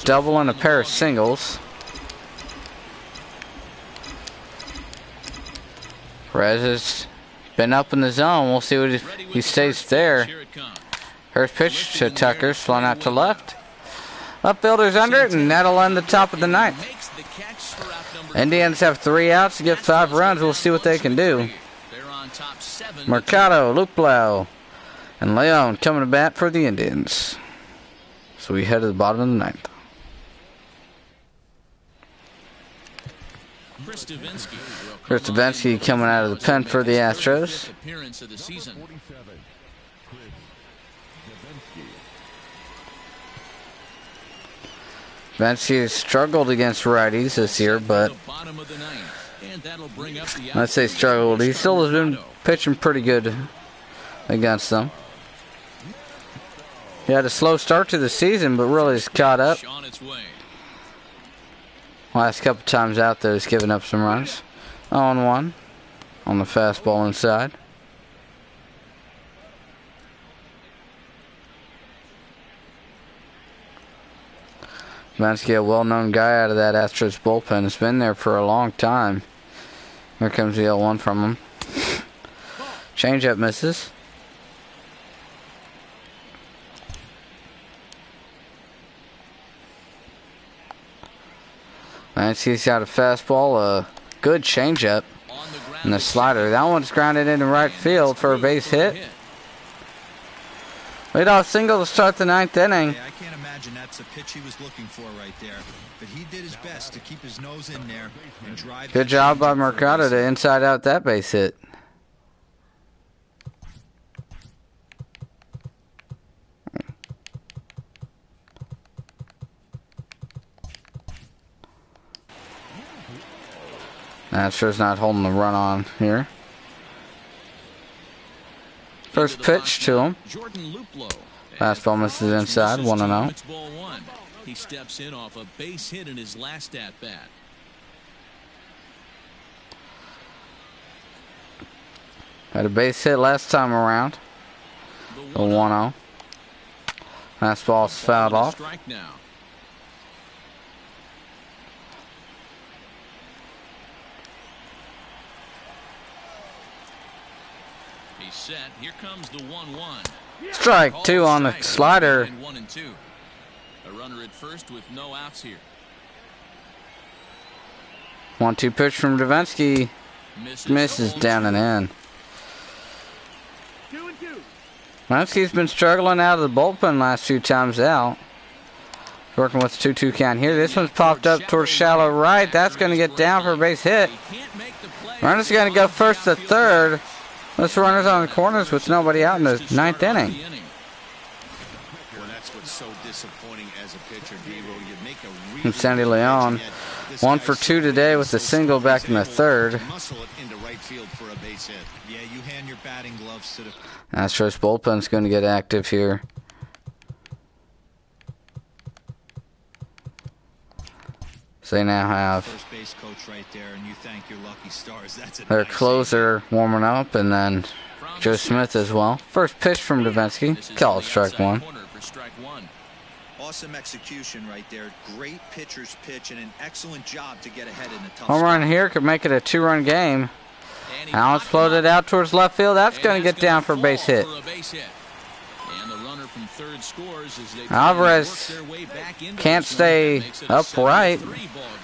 Speaker 1: Double and a pair of singles. Rez has been up in the zone. We'll see what he stays there. First pitch to Tucker, slung out to left. Upfielders under it, and that'll end the top of the ninth. Indians have 3 outs to get 5 runs. We'll see what they can do. Mercado, Luplow, and Leon coming to bat for the Indians. So we head to the bottom of the ninth. Chris Davinsky coming out of the pen for the Astros. Davinsky has struggled against righties this year, but let's say struggled. He still has been pitching pretty good against them. He had a slow start to the season, but really has caught up. Last couple times out there, he's given up some runs. 0-1 on the fastball inside. Davinsky, a well-known guy out of that Astros bullpen, has been there for a long time. Here comes the 0-1 from him. Changeup misses. Davinsky's got a fastball, a good changeup, and the slider. That one's grounded into right field for a base hit. Leadoff single to start the 9th inning.
Speaker 4: I can't imagine that's the pitch he was looking for right there. But he did his best to keep his nose in there and drive.
Speaker 1: Good job by Mercado to inside out that base hit. Astros not holding the run on here. First pitch to him. Fastball misses inside, 1-0.
Speaker 2: He steps in off a base hit in his last at bat.
Speaker 1: Had a base hit last time around. The 1-0. Fastball's fouled off.
Speaker 2: Strike now. He's set. Here comes the 1-1.
Speaker 1: Strike 2 on the slider.
Speaker 2: 1-2. A runner at first with no outs here.
Speaker 1: 1-2 pitch from Davinsky. Misses down and in.
Speaker 2: 2-2.
Speaker 1: Davinsky's been struggling out of the bullpen last few times out. Working with the 2-2 count here. This one's popped up towards shallow right. That's going to get down for a base hit. Runner's going to go first to third. Let's runners on the corners with nobody out in the 9th inning.
Speaker 3: Well, that's what's so disappointing as a pitcher, Devo. You make a really
Speaker 1: From Sandy Leon. 1 for 2 today with a single back in the 3rd.
Speaker 3: Muscle it into right field for a base hit.
Speaker 4: Yeah, you hand your batting gloves to the
Speaker 1: Astros bullpen's going to get active here. So they now have
Speaker 4: first base coach right there, and you thank your lucky stars. That's a
Speaker 1: their
Speaker 4: nice
Speaker 1: closer warming up, and then Joe Smith as well. First pitch from Davinsky. Call it strike 1.
Speaker 4: awesome execution right there. Great pitcher's pitch and an excellent job to get ahead in the tough
Speaker 1: Home run here could make it a 2-run game. Allen's floated out towards left field. That's going to get down for a base hit. Alvarez can't stay upright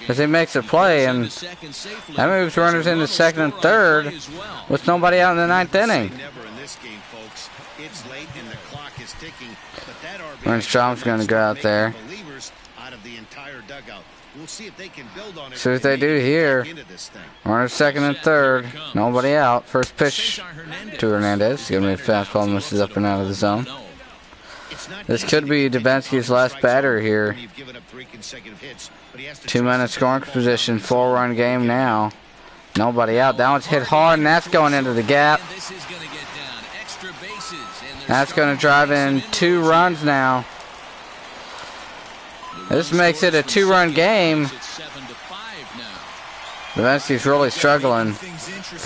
Speaker 1: as he makes a play, and that moves runners into second and third with nobody out in the 9th inning. Strom's going to go out there. See what they do here. Runners second and third. Nobody out. First pitch to Hernandez. Give me a fastball, misses up and out of the zone. This could be Davinsky's last batter here. 2 minute scoring position, 4-run game now. Nobody out. That one's hit hard, and that's going into the gap. That's going to drive in 2 runs now. This makes it a 2-run game. Davinsky's really struggling.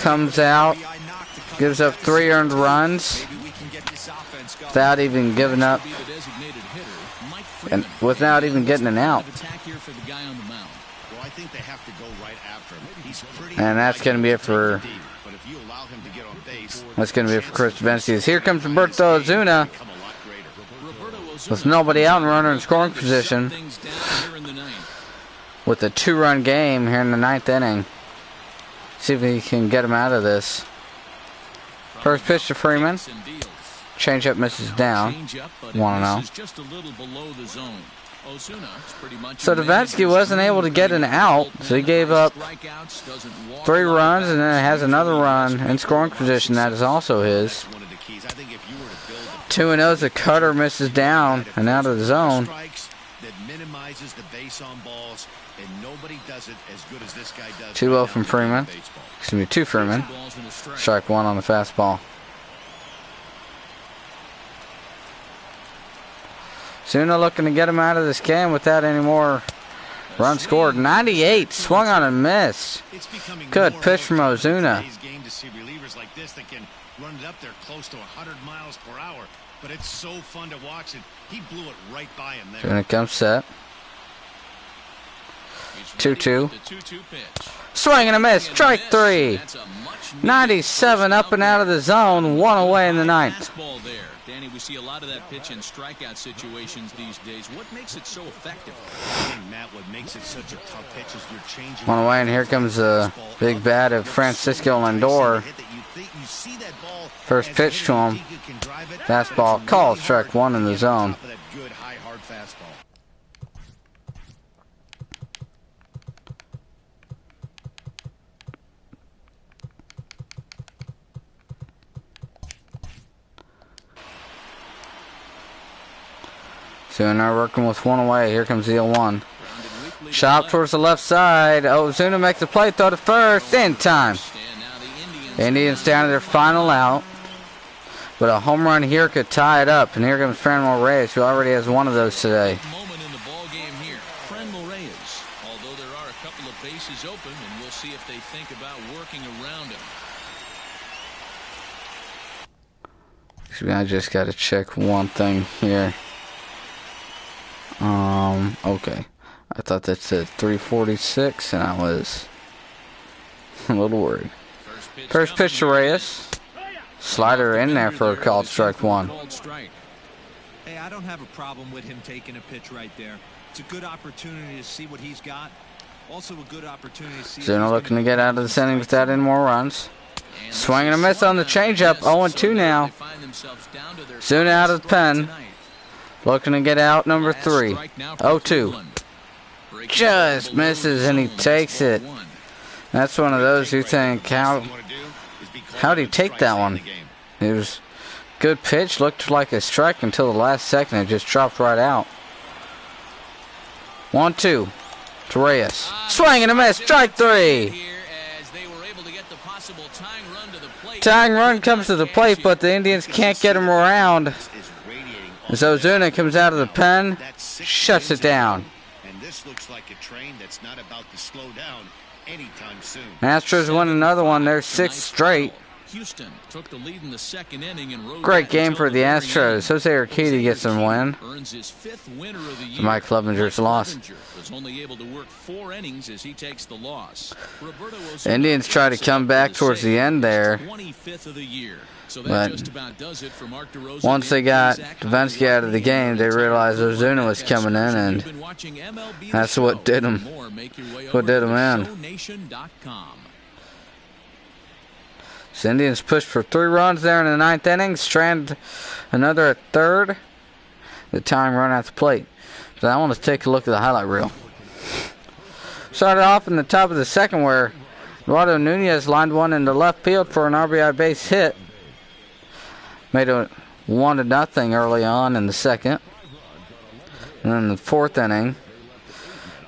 Speaker 1: Comes out, gives up 3 earned runs without even giving up, and without even getting an out.
Speaker 3: Well, I think they have to go right after him. He's pretty.
Speaker 1: And that's going to be it for.
Speaker 3: But if you allow him to get on base,
Speaker 1: That's going to be it for Chris Davinsky. Here comes Roberto Ozuna with nobody out and runner in scoring position with a 2-run game here in the 9th inning. See if he can get him out of this. First pitch to Freeman. Changeup misses down. 1-0. So Davinsky wasn't able to get an out, so he gave up 3 runs and then has another run in scoring position that is also his. 2-0 as the cutter misses down and out of the zone. 2-0 from Freeman. Excuse me, 2 Freeman. Strike 1 on the fastball. Ozuna looking to get him out of this game without any more runs scored. 98, swung on and missed. Good pitch from Ozuna. Ozuna comes set. 2-2. Swing and a miss. Strike 3. 97 up and out of the zone. 1 away in the 9th.
Speaker 2: Danny, we see a lot of that pitch in strikeout situations these days. What makes it so effective?
Speaker 3: Matt, what makes it such a tough pitch is you're changing.
Speaker 1: 1 away, and here comes the big bat of Francisco Lindor. First pitch to him. Fastball called. Strike 1 in the zone. So now working with 1 away. Here comes the 0-1. Shot towards the left side. Ozuna makes the play. Throw to first. In time. The Indians down to their final out. But a home run here could tie it up. And here comes Franmil Reyes, who already has 1 of those today.
Speaker 2: Moment in the ball game here. Franmil Reyes. Although there are a couple of bases open, and we'll see if they think about working around him.
Speaker 1: I just got to check one thing here. Okay. I thought that said 346, and I was a little worried. First pitch to Reyes. Slider in there for a called strike 1.
Speaker 4: Hey, I don't have a problem with him taking a pitch right there. It's a good opportunity to see what he's got. Also a good opportunity to see.
Speaker 1: Zuna looking to get out of this inning without any more runs. Swing and a miss on the changeup. 0-2 now. Zuna out of the pen. Looking to get out number 3. 0-2. Just misses and he takes it. That's one of those you think, how'd he take that one? It was good pitch, looked like a strike until the last second. It just dropped right out. 1-2 to Reyes. Swing and a miss. Strike 3. Tying run comes to the plate, but the Indians can't get him around. As Ozuna comes out of the pen, shuts it down.
Speaker 3: And this looks like a train that's not about to slow down anytime soon.
Speaker 1: Astros win another one. They're 6th straight.
Speaker 2: Houston took the lead in the 2nd inning and rode
Speaker 1: Great game for the Astros. Jose Urquidy gets some win.
Speaker 2: Earns his 5th winner of the year.
Speaker 1: Mike Clevenger's loss.
Speaker 2: Was only able to work 4 innings as he takes the loss.
Speaker 1: Indians try to come back towards the end there.
Speaker 2: 25th of the year. So
Speaker 1: But
Speaker 2: just about does it for Mark DeRosa.
Speaker 1: once they got Davinsky out of the game, they realized Ozuna was coming in, and that's what did him. What did him in. The Indians pushed for 3 runs there in the 9th inning. Strand another at 3rd. The tying run at the plate. So I want to take a look at the highlight reel. Started off in the top of the 2nd where Eduardo Nunez lined one into left field for an RBI base hit. Made it 1-0 early on in the 2nd. And then in the 4th inning,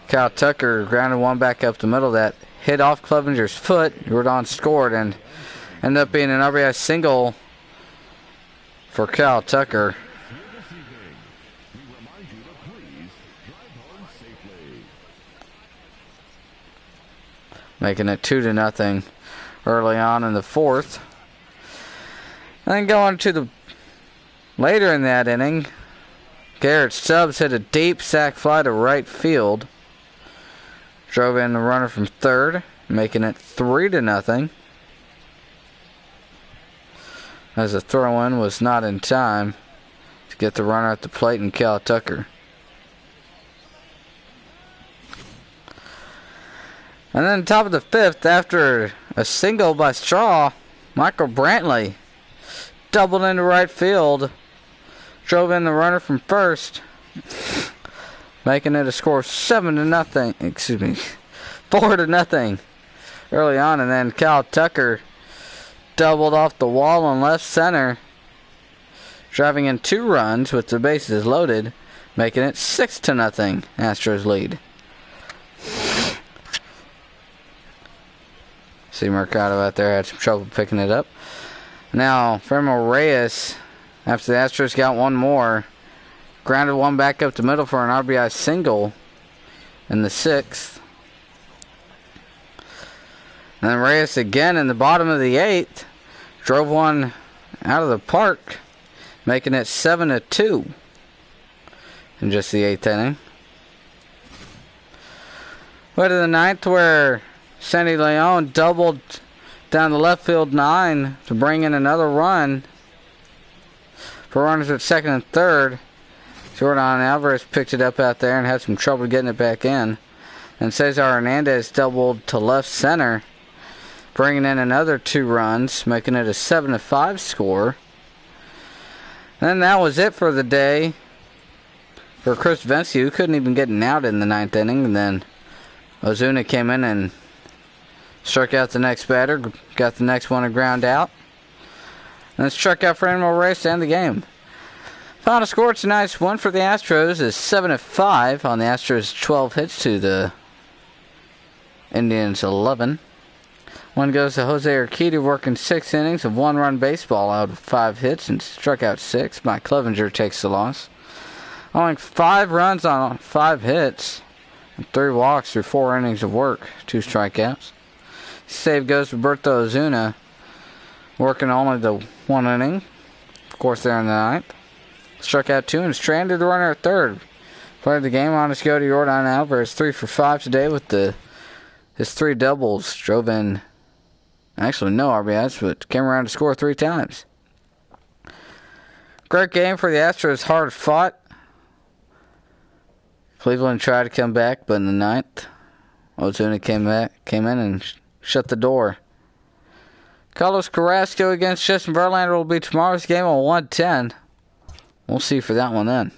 Speaker 1: Kyle Tucker grounded one back up the middle that hit off Clevenger's foot. Rodon scored and ended up being an RBI single for Kyle Tucker. Making it 2-0 early on in the 4th. And then going to the later in that inning, Garrett Stubbs hit a deep sac fly to right field. drove in the runner from third, making it 3-0. As the throw-in was not in time to get the runner at the plate and Cal Tucker. And then top of the fifth, after a single by Straw, Michael Brantley doubled into right field, drove in the runner from first, making it a score of 4-0 early on. And then Cal Tucker doubled off the wall in left center, driving in 2 runs with the bases loaded, making it 6-0 Astros lead. See Mercado out there had some trouble picking it up. Now, Fermo Reyes, after the Astros got one more, grounded one back up the middle for an RBI single in the 6th. And then Reyes again in the bottom of the 8th, drove one out of the park, making it 7-2 in just the 8th inning. Went to the 9th where Sandy Leon doubled down the left field 9 to bring in another run for runners at second and third. Jordan Alvarez picked it up out there and had some trouble getting it back in. And Cesar Hernandez doubled to left center, bringing in another 2 runs, making it a 7-5 score. And then that was it for the day for Chris Vencie, who couldn't even get an out in the 9th inning. And then Ozuna came in and struck out the next batter, got the next one a ground out, and then struck out for Animal Race to end the game. Final score tonight's win for the Astros is 7-5 on the Astros' 12 hits to the Indians' 11. One goes to Jose Urquidy, working 6 innings of 1-run baseball out of 5 hits and struck out 6. Mike Clevenger takes the loss. Owing 5 runs on 5 hits and 3 walks through 4 innings of work, 2 strikeouts. Save goes to Berto Ozuna, working only the 1 inning. Of course, there in the 9th. Struck out 2 and stranded the runner at third. Played the game on his go to Jordan Alvarez, 3 for 5 today with his 3 doubles. Drove in, actually no RBIs, but came around to score 3 times. Great game for the Astros, hard fought. Cleveland tried to come back, but in the 9th, Ozuna came in and shut the door. Carlos Carrasco against Justin Verlander will be tomorrow's game on 110. We'll see for that one then.